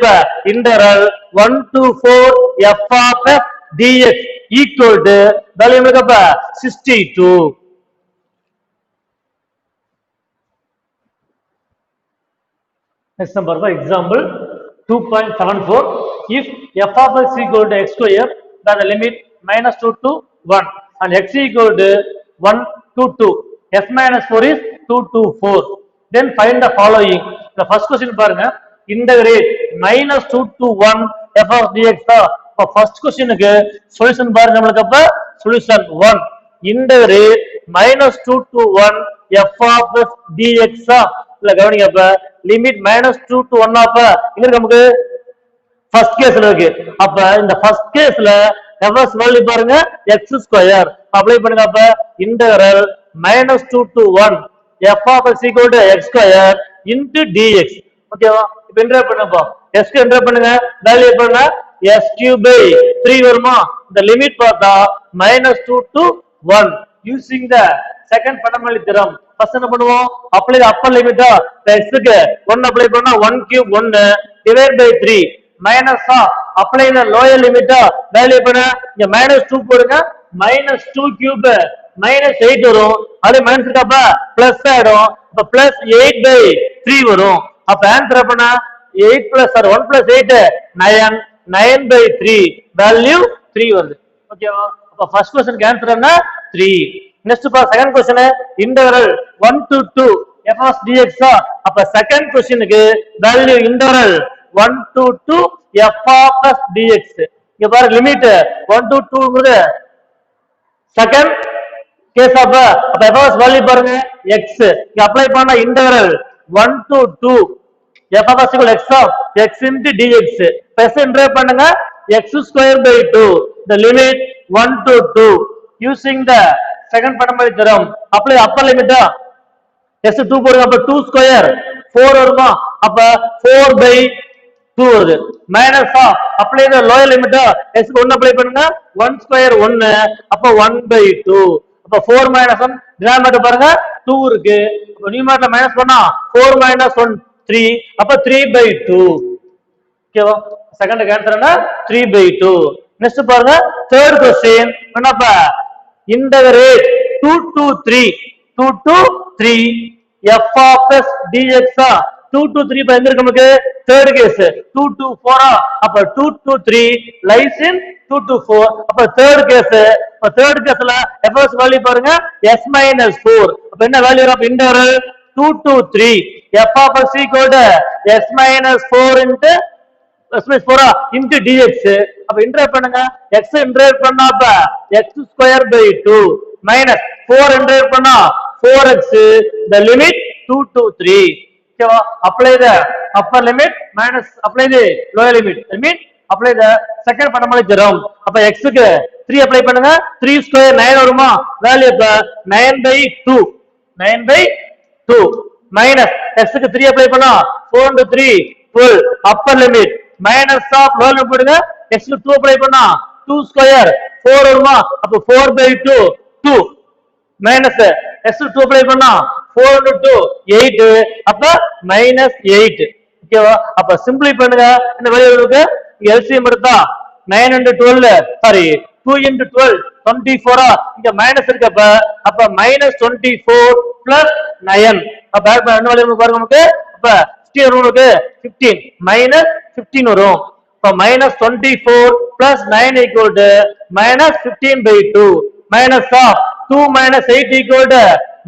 integral 1 to 4 f of f dx equal to value நமக்கு 62 next number for example 2.74 if f of x equal to x square then the limit minus 2 to 1 and x equal to 1 to 2 f minus 4 is 2 to 4 then find the following the first question பாருங்க integrate minus 2 to 1 f of dx அப்ப first question க்கு solution பாருங்க நமக்கு அப்ப solution 1 integrate minus 2 to 1 f of dx இல்ல கவனிங்க அப்ப limit minus 2 to 1 அப்ப இங்க நமக்கு first caseல இருக்கு அப்ப இந்த first caseல fs வேல்யூ பாருங்க x square அப்ளை பண்ணுங்க அப்ப integral minus 2 to 1 f of x equal to x square into dx ஓகேவா இப்போ என்டர் பண்ணப்போ s க்கு என்டர் பண்ணுங்க வேல்யூ பண்ணுங்க s cube by 3 வருமா இந்த லிமிட் பார்த்தா -2 to 1 using the second fundamental theorem first என்ன பண்ணுவோம் apply the upper limit x க்கு 1 அப்ளை பண்ணா 1 cube 1 divide by 3 minus apply the lower limit value பண்ண இங்க -2 போடுங்க -2 cube -8 வரும் அது மைனஸ் இருக்கப்ப பிளஸ் ஆயிடும் அப்ப பிளஸ் 8 by 3 வரும் அப்ப ஆன்சர் பண்ணா 8 plus or 1 plus 8 9 9 by 3 value 3 வருது ஓகேவா அப்ப ஃபர்ஸ்ட் क्वेश्चन ஆன்சர் என்ன 3 நெக்ஸ்ட் பா second question integral 1 to 2 f of dx அப்ப second क्वेश्चनக்கு value integral 1 to 2 f of dx இங்க பாருங்க லிமிட் 1 to 2 ங்கிறது செகண்ட் கேஸ் அப்ப fs வேல்யூ பாருங்க x இங்க அப்ளை பண்ண integral 1 to 2 fs equal x of x into dx press integrate பண்ணுங்க x square by 2 the limit 1 to 2 using the second fundamental theorem apply upper limit s 2 போடுங்க அப்ப 2 square 4 வருமா அப்ப 4 by 2 வருது மைனஸ் அப்ளை த லோயர் லிமிட் s க்கு 1 அப்ளை பண்ணுங்க 1 ஸ்கொயர் 1 அப்ப 1 by 2 அப்ப 4 minus 1 டினாமினேட்டர் பாருங்க 2 இருக்கு அப்ப நியூமரேட்டர்ல மைனஸ் பண்ணா 4 minus 1 3 அப்ப 3 by 2 ஓகேவா செகண்ட் ஆன்சர் என்ன 3 by 2 நெக்ஸ்ட் பாருங்க தேர்ட் क्वेश्चन என்னப்ப integrate 2 to 3 f of s dx 2 to 3 by எங்க இருக்கு நமக்கு third case 2 to 4 அப்ப 2 to 3 lies in 2 to 4 அப்ப third caseல fs வேல்யூ பாருங்க s minus 4 அப்ப என்ன value of integral 2 to 3 f of s equal to s minus 4 into s minus 4 into dx அப்ப இன்டெகிரேட் பண்ணுங்க x இன்டெகிரேட் பண்ணா அப்ப x square by 2 minus 4 integrate பண்ணா 4x the limit 2 to 3 apply the upper limit minus apply the lower limit I mean apply the second fundamental theorem அப்ப x க்கு 3 apply பண்ணுங்க 3 square 9 வருமா வேல்யூ அப்ப 9 by 2 minus x க்கு 3 apply பண்ணா 4 into 3 12 upper limit minus of lower limit போடுங்க x க்கு 2 apply பண்ணா 2 square 4 வருமா அப்ப 4 by 2 minus s 2 apply பண்ணா 4 into 2 8 அப்ப minus 8 ஓகேவா அப்ப சிம்பிளை பண்ணுங்க இந்த வேல்யூ இருக்கு LCM எடுத்தா 9 into 12 சாரி 2 into 12 24 இங்க மைனஸ் இருக்கு அப்ப minus 24 plus 9 அப்ப என்ன வேல்யூ பாருங்க நமக்கு அப்ப 16 நமக்கு 15 minus 15 வரும் அப்ப minus 24 plus 9 equal to minus 15 by 2 minus of 2 minus 8 equal to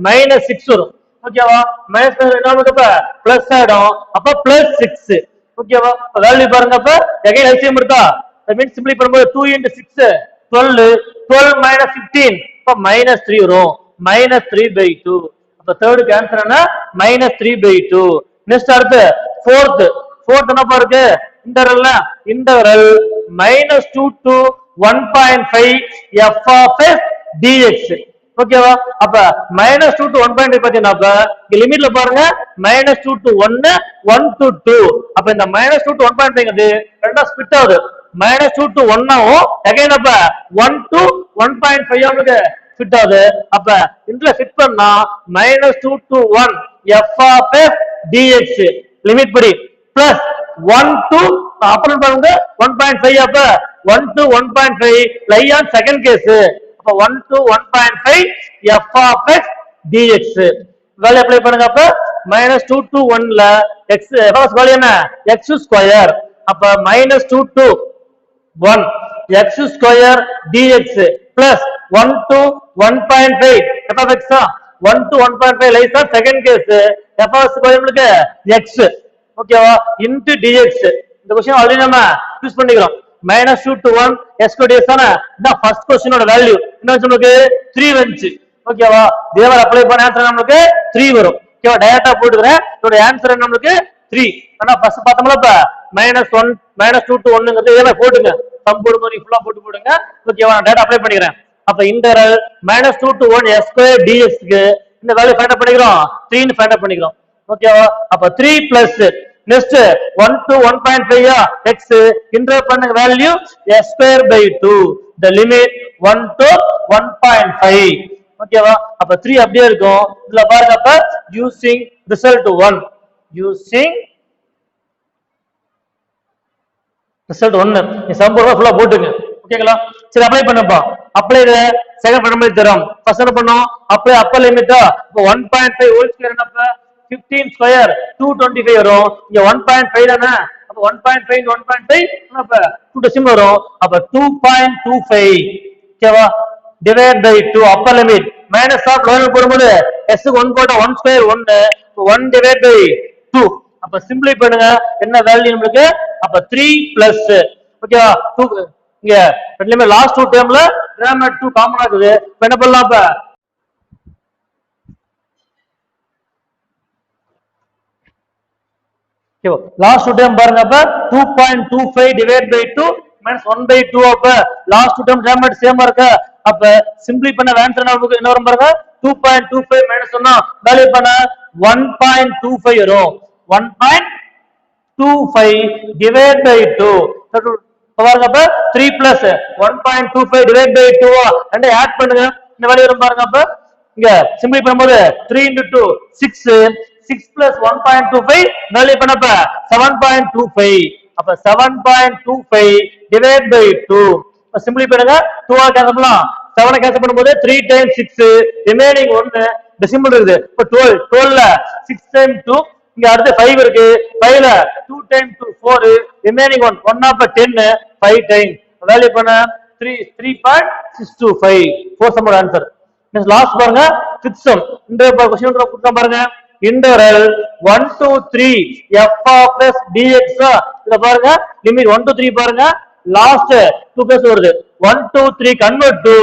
minus 6 வரும் ஓகேவா மைனஸ் என்ன அப்ப பிளஸ் ஆயிடும் அப்ப பிளஸ் 6 ஓகேவா வேல்யூ பாருங்க அப்ப எகைன் எல்சிஎம் இருக்கா தட் மீன்ஸ் சிம்பிளி பண்ணும்போது 2 into 6 12 minus 15 அப்ப minus 3 வரும் minus 3 by 2 அப்ப தேர்டுக்கு ஆன்சர் என்ன minus 3 by 2 நெக்ஸ்ட் அடுத்து ஃபோர்த் என்ன பாருங்க integral minus 2 to 1.5 f of s dx ஓகேவா அப்ப -2 to 1.5 பாத்தீங்கன்னா அப்ப லிமிட்ல பாருங்க -2 to 1 1 to 2 அப்ப இந்த -2 to 1.5ங்கிறது ரெண்டா ஸ்ப்ளிட் ஆகுது -2 to 1 ஆகும் அகைன் அப்ப 1 to 1.5 ஆகுது ஃபிட் ஆகுது அப்ப இதுல ஃபிட் பண்ணா -2 to 1 f of s dx லிமிட் படி பிளஸ் 1 to அப்புறம் பாருங்க 1.5 அப்ப 1 to 1.5 lie on second case அப்ப 1 to 1.5 f of x dx value apply பண்ணுங்க அப்ப -2 to 1 ல x fs வேல்யூ என்ன x ஸ்கொயர் அப்ப -2 to 1 x square dx plus 1 to 1.5 f of x 1 to 1.5 lies on second case f of x உங்களுக்கு x ஓகேவா into dx இந்த क्वेश्चन ஆல்ரெடி நம்ம யூஸ் பண்ணிக்கிறோம் -2 to 1 s dx தான இதான் ஃபர்ஸ்ட் क्वेश्चन ஓட வேல்யூ என்ன நமக்கு 3 வந்துச்சு ஓகேவா தேவர் அப்ளை பண்ண ஆன்சர் நமக்கு 3 வரும் ஓகேவா டைரக்டா போட்டுறேன் இதோட ஆன்சர் நமக்கு 3 ஆனா ஃபர்ஸ்ட் பார்த்தோம்ல இப்ப -2 to 1ங்கிறது இதே போடுங்க சம் போடும்போது ஃபுல்லா போடுங்க ஓகேவா நான் டைரக்டா அப்ளை பண்ணிக்கிறேன் அப்ப integral -2 to 1 s square dx க்கு இந்த வேல்யூ ஃபைண்ட் அவுட் பண்ணிக்கிறோம் 3 ன்னு ஃபைண்ட் அவுட் பண்ணிக்கிறோம் ஓகேவா அப்ப 3 plus next 1 to 1.5 x integrate பண்ணுங்க value s square by 2 the limit 1 to 1.5 ஓகேவா அப்ப 3 அப்படியே இருக்கும் இதுல பாருங்க அப்ப using result 1 நீ சம் போடுறத ஃபுல்லா போட்டுங்க ஓகேங்களா சரி அப்ளை பண்ணப்பா apply second fundamental theorem first என்ன பண்ணோம் அப்ளை அப்பர் லிமிட் அப்ப 1.5 ஹோல் ஸ்கொயர் என்னப்பா 15 ஸ்கொயர் 225 வரும் இங்க 1.5 தானே அப்ப 1.5 1.5 அப்ப 2 டெசிமல் வரும் அப்ப 2.25 ஓகேவா divide by 2 upper limit minus of lower போடும்போது s க்கு 1 போட்டா 1 ஸ்கொயர் 1 டிவைட் பை 2 அப்ப சிம்பிளை பண்ணுங்க என்ன வேல்யூ நமக்கு அப்ப 3 பிளஸ் ஓகேவா 2 இங்க ரெண்டுமே லாஸ்ட் 2 டேர்ம்ல டினாமினேட்டர் 2 காமனா இருக்குது இப்ப என்ன பண்ணலாம் அப்ப லாஸ்ட் டைம் பாருங்க அப்ப 2.25 டிவைட் பை 2 மைனஸ் 1/2 அப்ப லாஸ்ட் டைம் டேம் சேமா இருக்கு அப்ப சிம்பிளி பண்ண ஆன்சர் என்ன வரும் பாருங்க 2.25 மைனஸ் சொன்னா வேல்யூ பண்ண 1.25 வரும் 1.25 டிவைட் பை 2 பாருங்க அப்ப 3 பிளஸ் 1.25 டிவைட் பை 2 ரெண்டு ஆட் பண்ணுங்க இந்த வேல்யூ வரும் பாருங்க அப்ப இங்க சிம்பிளி பண்ணும்போது 3 into 2 6 6 plus 1.25 வேல்யூ பண்ணப்ப 7.25 அப்ப 7.25 டிவைட் பை 2 சிம்பிளி பண்ணுங்க 2 ஆ கேன்சல் பண்ணலாம் 7 கேன்சல் பண்ணும்போது 3 times 6 ரிமைனிங் 1 டெசிமல் இருக்குது இப்ப 12 ல 6 times 2 இங்க அடுத்து 5 இருக்கு 5 ல 2 times 2 4 ரிமைனிங் 1 1 அப்ப 10 5 times வேல்யூ பண்ண 3.625 4 சம் ஆன்சர் லாஸ்ட் பாருங்க ஃபிஃப்த் சம் இந்த क्वेश्चन கொடுத்தா பாருங்க integral 1 to 3 f of s dx இத பாருங்க லிமிட் 1 to 3 பாருங்க லாஸ்ட் 2 பிளஸ் வருது 1 to 3 convert to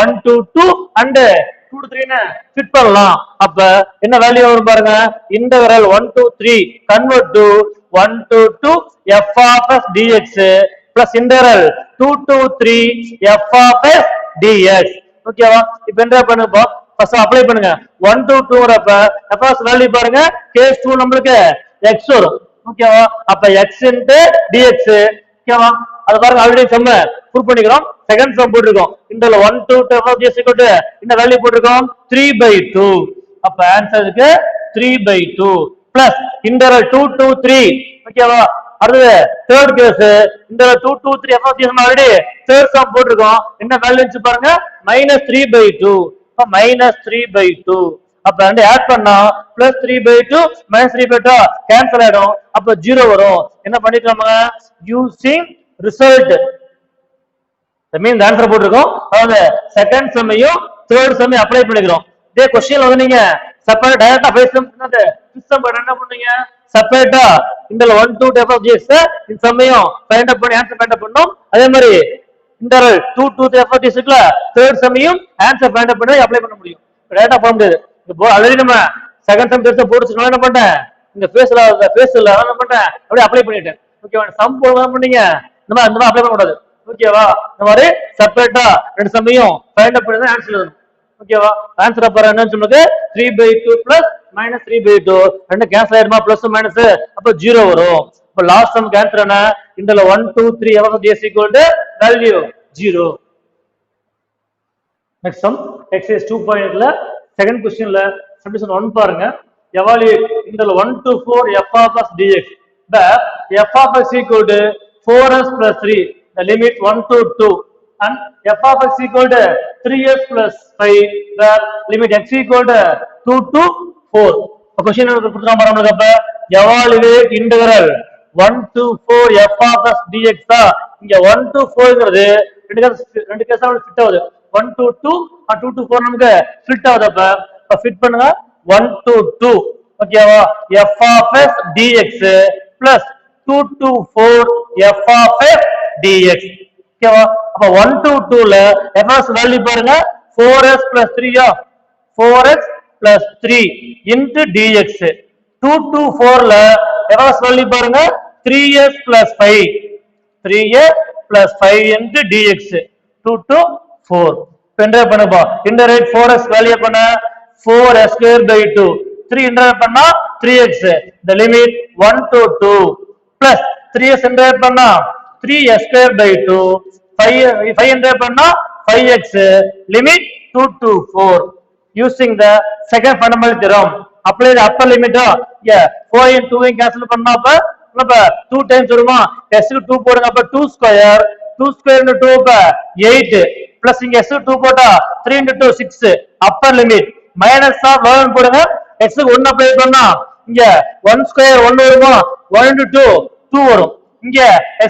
1 to 2 and 2 to 3 ன ஃபிட் பண்ணலாம் அப்ப என்ன வேல்யூ வரும் பாருங்க integral 1 to 3 convert to 1 to 2 f of s dx plus integral 2 to 3 f of s dx ஓகேவா இப்போ என்ன பண்ணுங்க ஃபர்ஸ்ட் அப்ளை பண்ணுங்க 1 to 2 ரப்ப ஃபர்ஸ்ட் வேல்யூ பாருங்க கேஸ் 2 நமக்கு x வரும் ஓகேவா அப்ப x dx ஓகேவா அது பாருங்க ஆல்ரெடி சம் ப்ரூவ் பண்ணிக்கிறோம் செகண்ட் சம் போட்டுருக்கோம் இன்டர்வல் 1 to 2 of dx இந்த வேல்யூ போட்டுருக்கோம் 3/2 அப்ப ஆன்சருக்கு 3/2 பிளஸ் இன்டர்வல் 2 to 3 ஓகேவா அடுத்து தேர்ட் கேஸ் இந்த 2 to 3 f of dx already third sum போட்டுருக்கோம் என்ன வேல்யூ பாருங்க -3/2 அப்ப -3/2 அப்ப ரெண்டு ஆட் பண்ணா +3/2 -3/2 கேன்சல் ஆயிடும் அப்ப 0 வரும் என்ன பண்ணிட்டோம் யூசிங் ரிசல்ட் மீன் ஆன்சர் போட்டுருக்கோம் அதாவது செகண்ட் சம்மையும் தேர்ட் சம்மையும் அப்ளை பண்ணிக்கிறோம் இதே क्वेश्चनல வந்து நீங்க செப்பரேட் டைரக்டா ஃபேஸ் சம் சிஸ்டம் என்ன பண்ணீங்க செப்பரேட்டா இந்த 1 to 2 f of dx இந்த சம்மையும் ஃபைண்ட் அப் பண்ணி ஆன்சர் ஃபைண்ட் அப் பண்ணோம் அதே மாதிரி integral 2 to 3 f of dx ல தேர்ட் சம்மையும் ஆன்சர் ஃபைண்ட் அப் பண்ணி அப்ளை பண்ண முடியும் டைரக்டா பண்ண முடியாது இப்போ ஆல்ரெடி நம்ம செகண்ட் சம் தேர்ட் சம் போடுச்சு நான் என்ன பண்ணேன் இந்த ஃபேஸ்ல என்ன பண்ணேன் அப்படியே அப்ளை பண்ணிட்டேன் ஓகேவா சம் போடுறதா பண்ணீங்க இந்த மாதிரி அப்ளை பண்ண கூடாது ஓகேவா இந்த மாதிரி செப்பரேட்டா ரெண்டு சம்மையும் ஃபைண்ட் அப் பண்ணி தான் ஆன்சர் எழுதணும் ஓகேவா ஆன்சர் அப்ப என்னன்னு சொல்லுங்க 3/2 பிளஸ் -3/2 ரெண்டு கேன்சல் ஆயிடுமா பிளஸ் மைனஸ் அப்ப 0 வரும் அப்ப லாஸ்ட் சம் ஆன்சர் என்ன interval 1 to 3 f of dx equal to value 0 next sum exercise 2.8 ல செகண்ட் क्वेश्चनல சப்டிஷன் 1 பாருங்க evaluate interval 1 to 4 f of s dx the f of s equal to 4s plus 3 the limit 1 to 2 and f of x equal to 3s plus 5 the limit x equal to 2 to 4 question கொடுத்துறோம் பாருங்க அப்ப evaluate integral 1 to 4 f of s dx இங்க 1 to 4 ங்கிறது ரெண்டு கேஸா ஃபிட் ஆகுது 1 to 2 and 2 to 4 நமக்கு ஃபிட் ஆகுது அப்ப ஃபிட் பண்ணுங்க 1 to 2 ஓகேவா f of s dx plus 2 to 4 f of s dx ஓகேவா அப்ப 1 to 2 ல fs வேல்யூ பாருங்க 4s plus 3 4x plus 3 into dx 2 to 4 ல fs வேல்யூ பாருங்க 3s plus 5 3s plus 5 into dx 2 to 4 bender பண்ணுப்பா இன்டகிரேட் 4x வேல்யூ பண்ண 4s square by 2 3 இன்டகிரேட் பண்ணா 3x the limit 1 to 2 plus 3s integrate பண்ணா 3s square by 2 5 இன்டகிரேட் பண்ணா 5x limit 2 to 4 using the second fundamental theorem apply the upper limit 4 and 2 cancel பண்ணா அப்ப 2 times வருமா s க்கு 2 போடுங்க அப்ப 2 square into 2 அப்ப 8 plus இங்க s க்கு 2 போட்டா 3 into 2 6 upper limit minus of 11 போடுங்க x க்கு 1 அப்ளை பண்ணா இங்க 1 square 1 வருமா 1 into 2 2 வரும் இங்க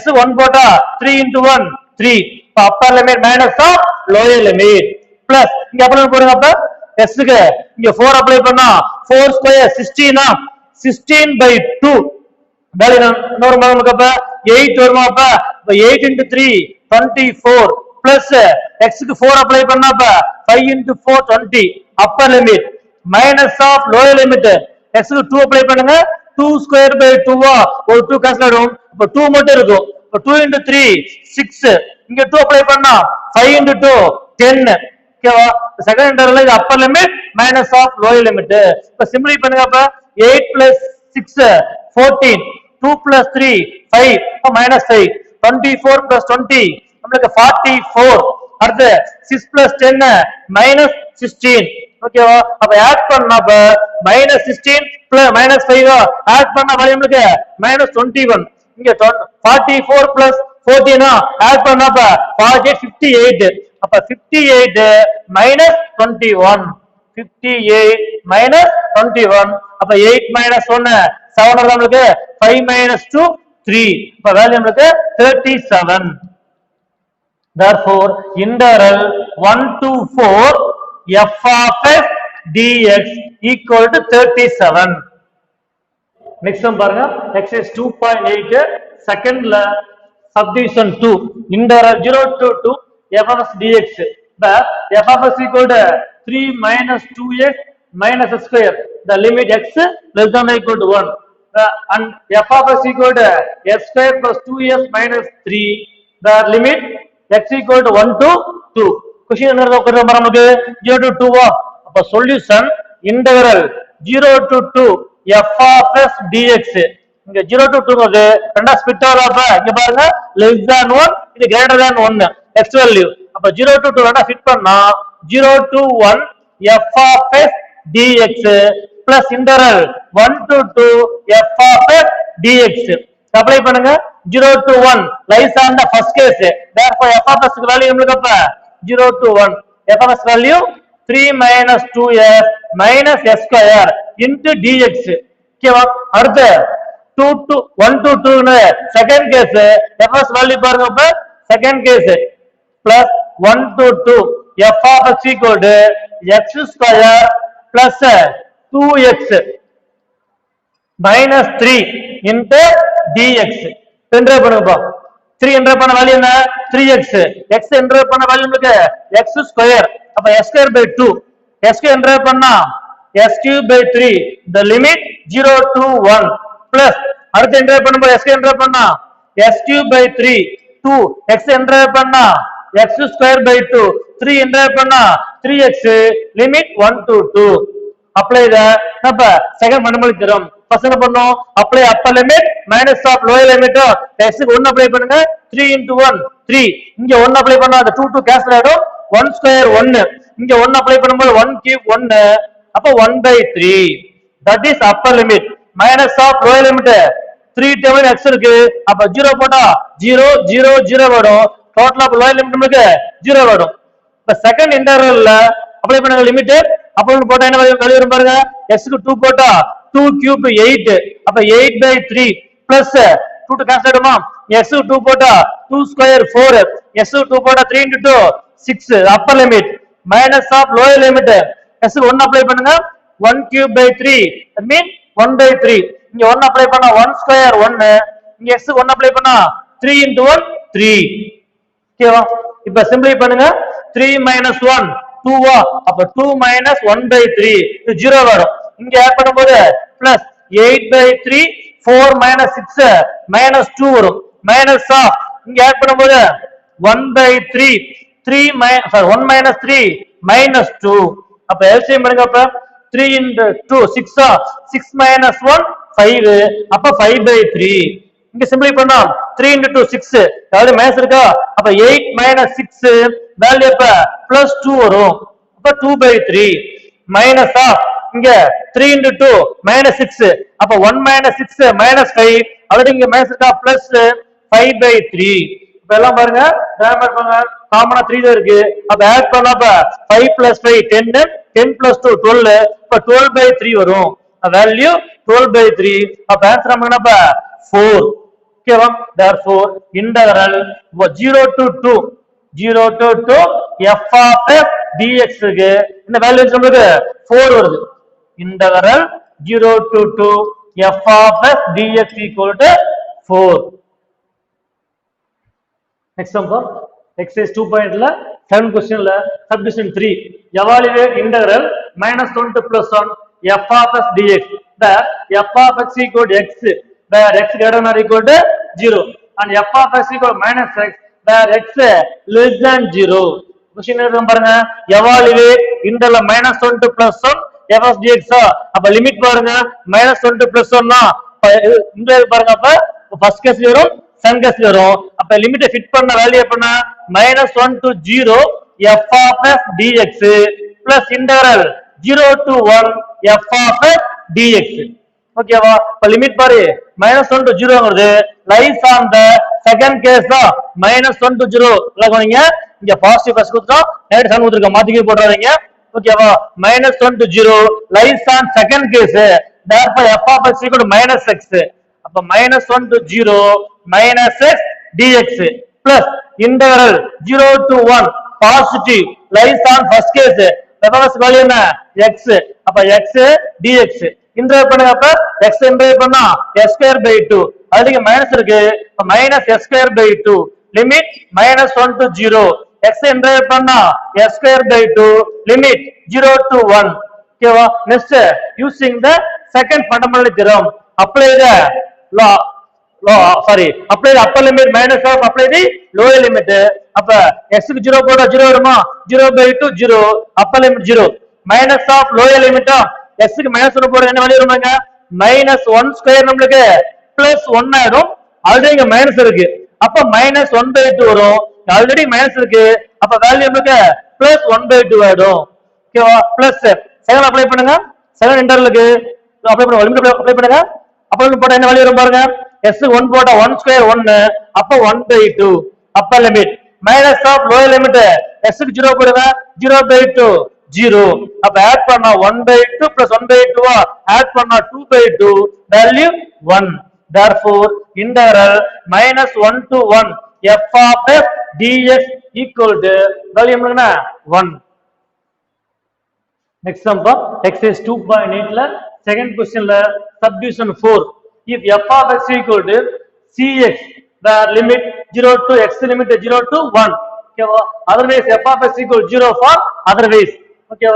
s க்கு 1 போட்டா 3 into 1 3 upper limit minus of lower limit plus இங்க அப்ளை போடுங்க அப்ப s க்கு இங்க 4 அப்ளை பண்ணா 4 square 16 16/2 வேல்யூ நார்மல் நமக்கு அப்ப 8 வருமா அப்ப 8 into 3 24 plus x க்கு 4 அப்ளை பண்ணா அப்ப 5 into 4 20 upper limit minus of lower limit x க்கு 2 அப்ளை பண்ணுங்க 2 ஸ்கொயர் பை 2 ஒரு 2 கேன்சல் ஆகும் அப்ப 2 மட்டும் இருக்கும் அப்ப 2 into 3 6 இங்க 2 அப்ளை பண்ணா 5 into 2 10 ஓகேவா செகண்ட் இன்டர்வல்ல இது upper limit minus of lower limit இப்ப சிம்பிளை பண்ணுங்க அப்ப 8 plus 6 14 2 plus 3 5 minus 5 24 plus 20 நமக்கு 44 அடுத்து 6 plus 10 minus 16 ஓகேவா அப்ப ஆட் பண்ணப்ப -16 plus -5 ஆட் பண்ண வேல்யூ நமக்கு -21 இங்க 44 plus 14 ஆட் பண்ணப்ப 58 அப்ப 58 -21 58 -21 அப்ப 8 -1 7 நமக்கு 5 -2 3 அப்ப வேல்யூ நமக்கு 37 therefore integral 1 to 4 f of s dx equal to 37 next one பாருங்க exercise 2.8 second subdivision 2 integral 0 to 2 f of s dx the f of s equal to 3 minus 2x minus s square the limit x less than or equal to 1 and f of s equal to s square plus 2s minus 3 the limit x equal to 1 to 2 question என்ன கொடுத்திருக்காங்க நமக்கு 0 to 2 அப்ப solution integral 0 to 2 f of s dx இங்க 0 to 2 க்கு ரெண்டா ஸ்ப்ளிட் ஆறப்ப இங்க பாருங்க less than 1 இது greater than 1 x வேல்யூ அப்ப 0 to 2 ரெண்டா ஃபிட் பண்ணா 0 to 1 f of s dx plus integral 1 to 2 f of s dx apply பண்ணுங்க 0 to 1 lies on the first case therefore f of s value நமக்கு அப்ப 0 to 1 f of s value 3 minus 2s minus s square into dx ஓகேவா அடுத்து 2 to 1 to 2 னு second case f of s value பாருங்க அப்ப second case plus 1 to 2 f of s equal to x square plus 2x minus 3 into dx enter பண்ணுங்கப்பா 3 என்டர் பண்ண வேல்யூ என்ன 3x x என்டர் பண்ண வேல்யூ நமக்கு x ஸ்கொயர் அப்ப s ஸ்கொயர் பை 2 s க்கு என்டர் பண்ணா s cube by 3 the limit 0 to 1 plus அடுத்து என்டர் பண்ணும்போது s க்கு என்டர் பண்ணா s cube by 3 2 x enter பண்ணா x ஸ்கொயர் பை 2 3 என்டர் பண்ணா 3x limit 1 to 2 apply the நம்ம செகண்ட் மனுமொழி தியரம் ஃபர்ஸ்ட் என்ன பண்ணோம் apply upper limit minus of lower limit x க்கு 1 அப்ளை பண்ணுங்க 3 into 1 3 இங்க 1 அப்ளை பண்ணா அந்த 2 2 கேன்சல் ஆயிடும் 1 ஸ்கொயர் 1 இங்க 1 அப்ளை பண்ணும்போது 1 கியூப் 1 அப்ப 1/3 that is upper limit minus of lower limit 3 table x இருக்கு அப்ப 0 போட்டா 0 0 0 வரும் டோட்டல் ஆஃப் லோயர் லிமிட் நமக்கு 0 வரும் இப்ப செகண்ட் இன்டர்வல்ல அப்ளை பண்ணுங்க லிமிட் அப்ளை போட்டா என்ன வேல்யூ வரும் பாருங்க x க்கு 2 போட்டா 2 cube 8 அப்ப 8/3 plus 2 to cancel ஆயிடுமா x க்கு 2 போட்டா 2 square 4 x க்கு 2 போட்டா 3 into 2 6 upper limit minus of lower limit x க்கு 1 அப்ளை பண்ணுங்க 1 cube by 3 that mean 1/3 இங்க 1 அப்ளை பண்ணா 1 square 1 இங்க x க்கு 1 அப்ளை பண்ணா 3 into 1 3 ஓகேவா இப்ப சிம்பிளை பண்ணுங்க 3 minus 1 2 அப்ப 2 minus 1/3 இது 0 வரும் இங்க ஆட் பண்ணும்போது plus 8/3 4 minus 6 minus 2 வரும் minus ஆஃப் இங்க ஆட் பண்ணும்போது 1/3 1 minus 3 minus 2 அப்ப எல்சிஎம் பண்ணுங்க அப்ப 3 into 2 6 6 minus 1 5 அப்ப 5/3 இங்க சிம்பிளை பண்ணா 3 into 2 6 அதாவது மைனஸ் இருக்கா அப்ப 8 minus 6 வேல்யூ அப்ப plus 2 வரும் அப்ப 2/3 minus ஆஃப் இங்க 3 into 2 minus 6 அப்ப 1 minus 6 minus 5 ஆல்ரெடி இங்க மைனஸ் இருக்கா plus 5/3 இப்ப எல்லாம் பாருங்க டிராமர் பண்ணுங்க காமனா 3 தான் இருக்கு அப்ப ஆட் பண்ணப்ப 5 plus 5 10 10 plus 2 12 அப்ப 12/3 வரும் வேல்யூ 12/3 அப்ப ஆன்சர் பண்ணப்ப 4 ஓகேவா therefore integral 0 to 2 f of s dx க்கு இந்த வேல்யூ நமக்கு 4 வருது integral 0 to 2 f of s dx equal to 4 next one for exercise 2.0 ல 7 question ல subdivision 3 evaluate integral -1 to +1 f of x dx, where f of x equal to x, where x greater than or equal to 0, and f of x equal to minus x, where x less than 0. Question பாருங்க, evaluate interval minus 1 to plus 1 f of dx. அப்ப லிமிட் பாருங்க, minus 1 to plus 1 னா இந்த பாருங்க, அப்ப first case வரும், second case வரும். அப்ப லிமிட்டை ஃபிட் பண்ண வேல்யூ எப்பனா minus 1 to 0 f of x dx plus integral 0 to 1 f of x dx. ஓகேவா? இப்ப லிமிட் பாரு, minus 1 to 0 ங்கிறது lies on the second case தான், minus 1 to 0. கவனிங்க, இங்க பாசிட்டிவ் ஃபர்ஸ்ட் கொடுத்தோம், நெகட்டிவ் சைன் கொடுத்திருக்க, மாத்திக்கி போடுறாதீங்க. ஓகேவா? minus 1 to 0 lies on second case, therefore f of x equal to minus x. அப்ப minus 1 to 0 minus x dx plus integral 0 to 1 positive lies on first case, f of x value என்ன x. அப்ப x dx இன்டகிரேட் பண்ணுங்க, அப்ப x இன்டகிரேட் பண்ணா s square by 2, அதுக்கு மைனஸ் இருக்கு, minus s square by 2 limit minus 1 to 0, x integrate பண்ணா s square by 2 limit 0 to 1. ஓகேவா? Next using the second fundamental theorem, apply the apply the upper limit minus of apply the lower limit. அப்ப x க்கு 0 போட்டா 0 வருமா, 0 by 2 0, upper limit 0, minus of lower limit x க்கு minus 1 போட்டா என்ன வேல்யூ வருமாங்க, minus 1 ஸ்கொயர் நம்மளுக்கு plus 1 ஆயிடும், ஆல்ரெடி இங்க மைனஸ் இருக்கு, அப்ப minus 1 by 2 வரும், ஆல்ரெடி மைனஸ் இருக்கு, அப்ப வேல்யூ நம்மளுக்கு plus 1 by 2 ஆயிடும். ஓகேவா? பிளஸ் செகண்ட் அப்ளை பண்ணுங்க, செகண்ட் இன்டர்வலுக்கு அப்ளை பண்ணுங்க, லிமிட் அப்ளை பண்ணுங்க. அப்ளை போட்டா என்ன வேல்யூ வரும் பாருங்க, s 1 போட்டா 1 ஸ்கொயர் 1, அப்ப 1 by 2 upper limit, minus of lower limit s க்கு 0 போடுங்க, 0 by 2 0, அப்ப ஆட் பண்ணா 1 by 2 plus 1 by 2 ஆட் பண்ணா 2 by 2 value 1. therefore integral minus 1 to 1 f of x dx equal to value என்ன 1. Next number, exercise 2.8 la second question la subdivision 4. If f of x equal to cx, the limit 0 to x limit 0 to 1. Okay, otherwise f of x equal to 0 for otherwise. Okay,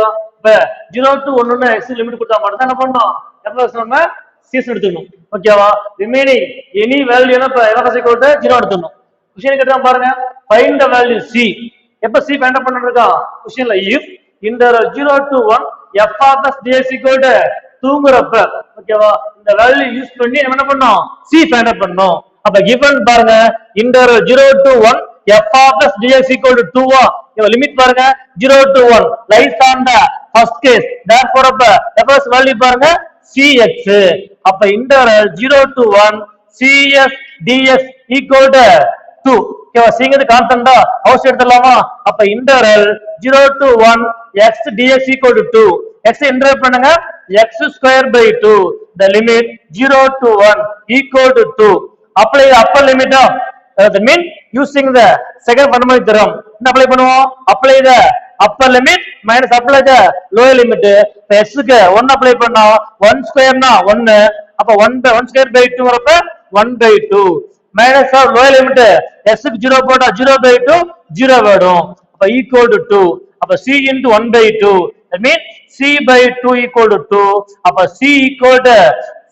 0 to 1 x limit கொடுத்தா மட்டும் என்ன பண்ணணும், f of x நம்ம c எடுத்துக்கணும். ஓகேவா? ரிமைனிங் எனி வேல்யூ என்ன f of x equal to 0 எடுத்துக்கணும். क्वेश्चन கேட்டா பாருங்க, find the value c. எப்ப c ஃபைண்ட் அவுட் பண்ணிருக்கா क्वेश्चनல, if integral 0 to 1 f of x dx equal to 2ங்கறப்ப, ஓகேவா, இந்த வேல்யூ யூஸ் பண்ணி என்ன பண்ணோம், c ஃபைண்ட் அவுட் பண்ணோம். அப்ப given பாருங்க, integral 0 to 1 f of x dx equal to 2 இவ லிமிட் பாருங்க 0 to 1 lies on the first case, therefore அப்ப f of x வேல்யூ பாருங்க cx. அப்ப integral 0 to 1 cs dx equal to 2. ஓகேவா? c ங்கிறது கான்ஸ்டன்ட்டா, அவுட் எடுத்துடலாமா? அப்ப integral 0 to 1 x dx equal to 2, x integrate பண்ணுங்க x square by 2, the limit 0 to 1 equal to 2. apply the upper limit of that mean using the second fundamental theorem. என்ன அப்ளை பண்ணுவோம், apply the upper limit minus apply the lower limit. x க்கு 1 அப்ளை பண்ணா 1 ஸ்கொயர் னா 1, அப்ப 1 ஸ்கொயர் by 2 வரப்ப 1 by 2, minus of lower limit s க்கு 0 போட்டா 0 by 2 0 வரும், அப்ப equal to 2. அப்ப c into 1 by 2, that means c by 2 equal to 2, அப்ப c equal to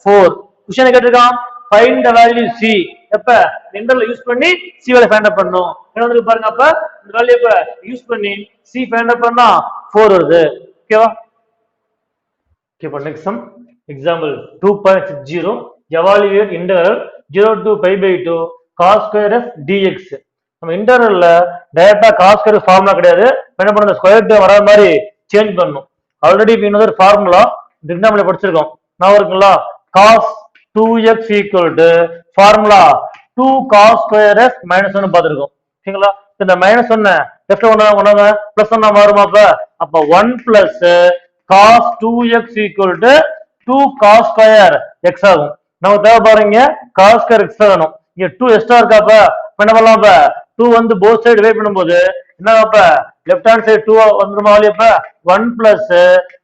4. क्वेश्चन கேட்டிருக்கான், find the value c. எப்ப இன்டர்வல் யூஸ் பண்ணி c வேல்யூ ஃபைண்ட் அவுட் பண்ணனும். என்ன வந்து பாருங்க, அப்ப இந்த வேல்யூ இப்ப யூஸ் பண்ணி c ஃபைண்ட் அவுட் பண்ணா 4 வருது. ஓகேவா? Okay, for next sum example 2.60, evaluate integral 0 to pi by 2 cos square f dx. நம்ம இன்டர்வல்ல டைரக்டா cos square ஃபார்முலா கிடையாது, என்ன பண்ணனும், ஸ்கொயர் டேர்ம் வர மாதிரி சேஞ்ச் பண்ணனும். ஆல்ரெடி இன்னொரு ஃபார்முலா டினாமினேட்டர் படிச்சிருக்கோம், நான் இருக்குங்களா, cos 2x equal to formula 2 cos square f minus 1 பார்த்திருக்கோம். சரிங்களா? இந்த minus 1 left 1 plus 1 மாறுமா, அப்ப 1 plus cos 2x equal to 2 cos square x ஆகும். நமக்கு தேவை பாருங்க cos square x வேணும், இங்க 2 எக்ஸ்ட்ரா இருக்கா, அப்ப என்ன பண்ணலாம், 2 வந்து both side டிவைட் பண்ணும்போது என்ன, அப்ப லெஃப்ட் ஹேண்ட் சைடு 2 வந்துருமா, அப்ப 1 plus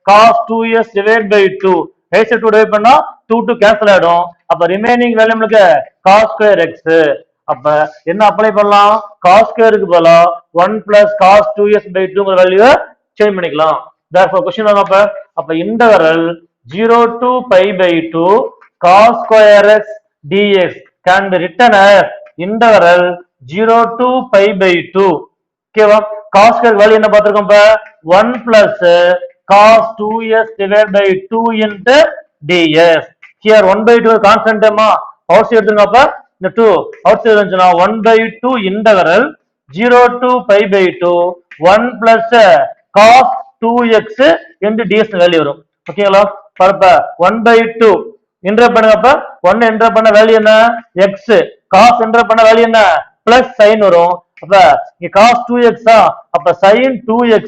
cos 2x divided by 2, right side 2 divide பண்ணா 2 2 கேன்சல் ஆயிடும், அப்ப ரிமைனிங் வேல்யூ நமக்கு cos square x. அப்ப என்ன அப்ளை பண்ணலாம், cos square க்கு பதிலா 1 plus cos 2x by 2ங்கற வேல்யூவை சேஞ்ச் பண்ணிக்கலாம். therefore क्वेश्चन அப்ப integral 0 to pi by 2 cos square x dx can be written as integral 0 to pi by 2. ஓகேவா? cos square வேல்யூ என்ன பார்த்திருக்கோம் இப்ப 1 plus cos 2s divided by 2 into ds. Here 1 by 2 constant மா அவுட் சைடு எடுத்துங்க அப்ப இந்த 2 அவுட் சைடு வந்துச்சுனா 1 by 2 integral 0 to pi by 2 1 plus cos 2x into ds value வரும். ஓகேங்களா? பரப்ப 1 by 2 இன்டர் பண்ணுங்கப்ப 1 என்டர் பண்ண வேல்யூ என்ன x, cos என்டர் பண்ண வேல்யூ என்ன plus sin வரும். அப்ப இங்க cos 2x அப்ப sin 2x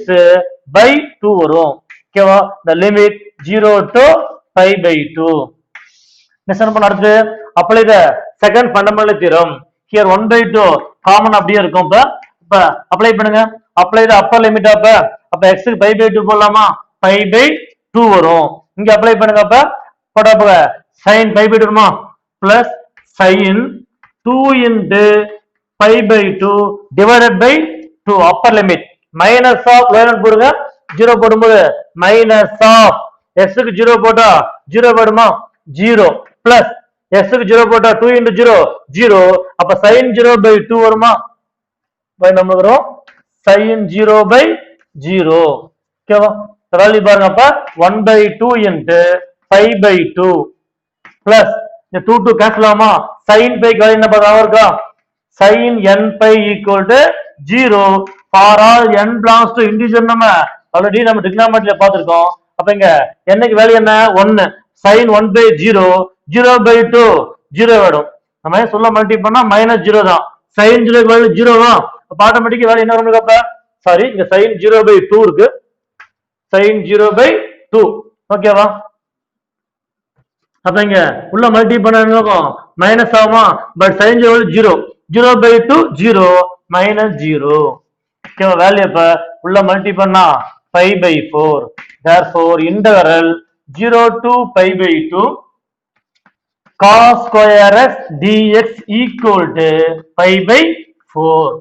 by 2 வரும். ஓகேவா? the limit 0 to pi by 2. Next என்ன பண்ண அடுத்து apply the second fundamental theorem. here 1 by 2 common அப்படியே இருக்கும். இப்ப அப்ளை பண்ணுங்க. apply the upper limit அப்ப x க்கு pi by 2 போடலாமா? pi by 2 வரும். இங்க அப்ளை பண்ணுங்க. அப்ப போடப்ப sin pi by 2 வருமா plus sin 2 into pi by 2 divided by 2 upper limit minus of lower limit போடுங்க. 0 போடும்போது minus of x க்கு 0 போட்டா 0 வருமா 0 plus x க்கு 0 போட்டா 2 into 0 0 அப்ப sin 0 by 2 வருமா பை நம்ம வரும் sin 0 by 0. ஓகேவா? வேல்யூ பாருங்க. அப்ப 1 by 2 into 5 by 2 plus இந்த 2 2 கேன்சல் ஆகுமா sin pi க்கு வேல்யூ என்ன பண்றாங்க இருக்கா sin n pi equal to 0 for all n belongs to integer. நம்ம ஆல்ரெடி நம்ம trigonometry பார்த்திருக்கோம். அப்ப இங்க n க்கு வேல்யூ என்ன 1 sin 1 by 0 0 by 2 0 வரும். நம்ம சொல்ல மல்டி பண்ணா -0 தான். sin 0 க்கு வேல்யூ 0 வா அப்ப ஆட்டோமேட்டிக்கா வேல்யூ என்ன வரும் அப்ப சாரி இங்க sin 0 by 2 இருக்கு. sin 0 by 2 ஓகேவா? அப்ப இங்க உள்ள மல்டி பண்ண இருக்கும் மைனஸ் ஆகுமா பட் sin 0 0 0 by 2 0 -0. ஓகேவா? வேல்யூ அப்ப உள்ள மல்டி பண்ணா pi by 4. therefore integral 0 to pi by 2 cos square x dx equal to pi by 4.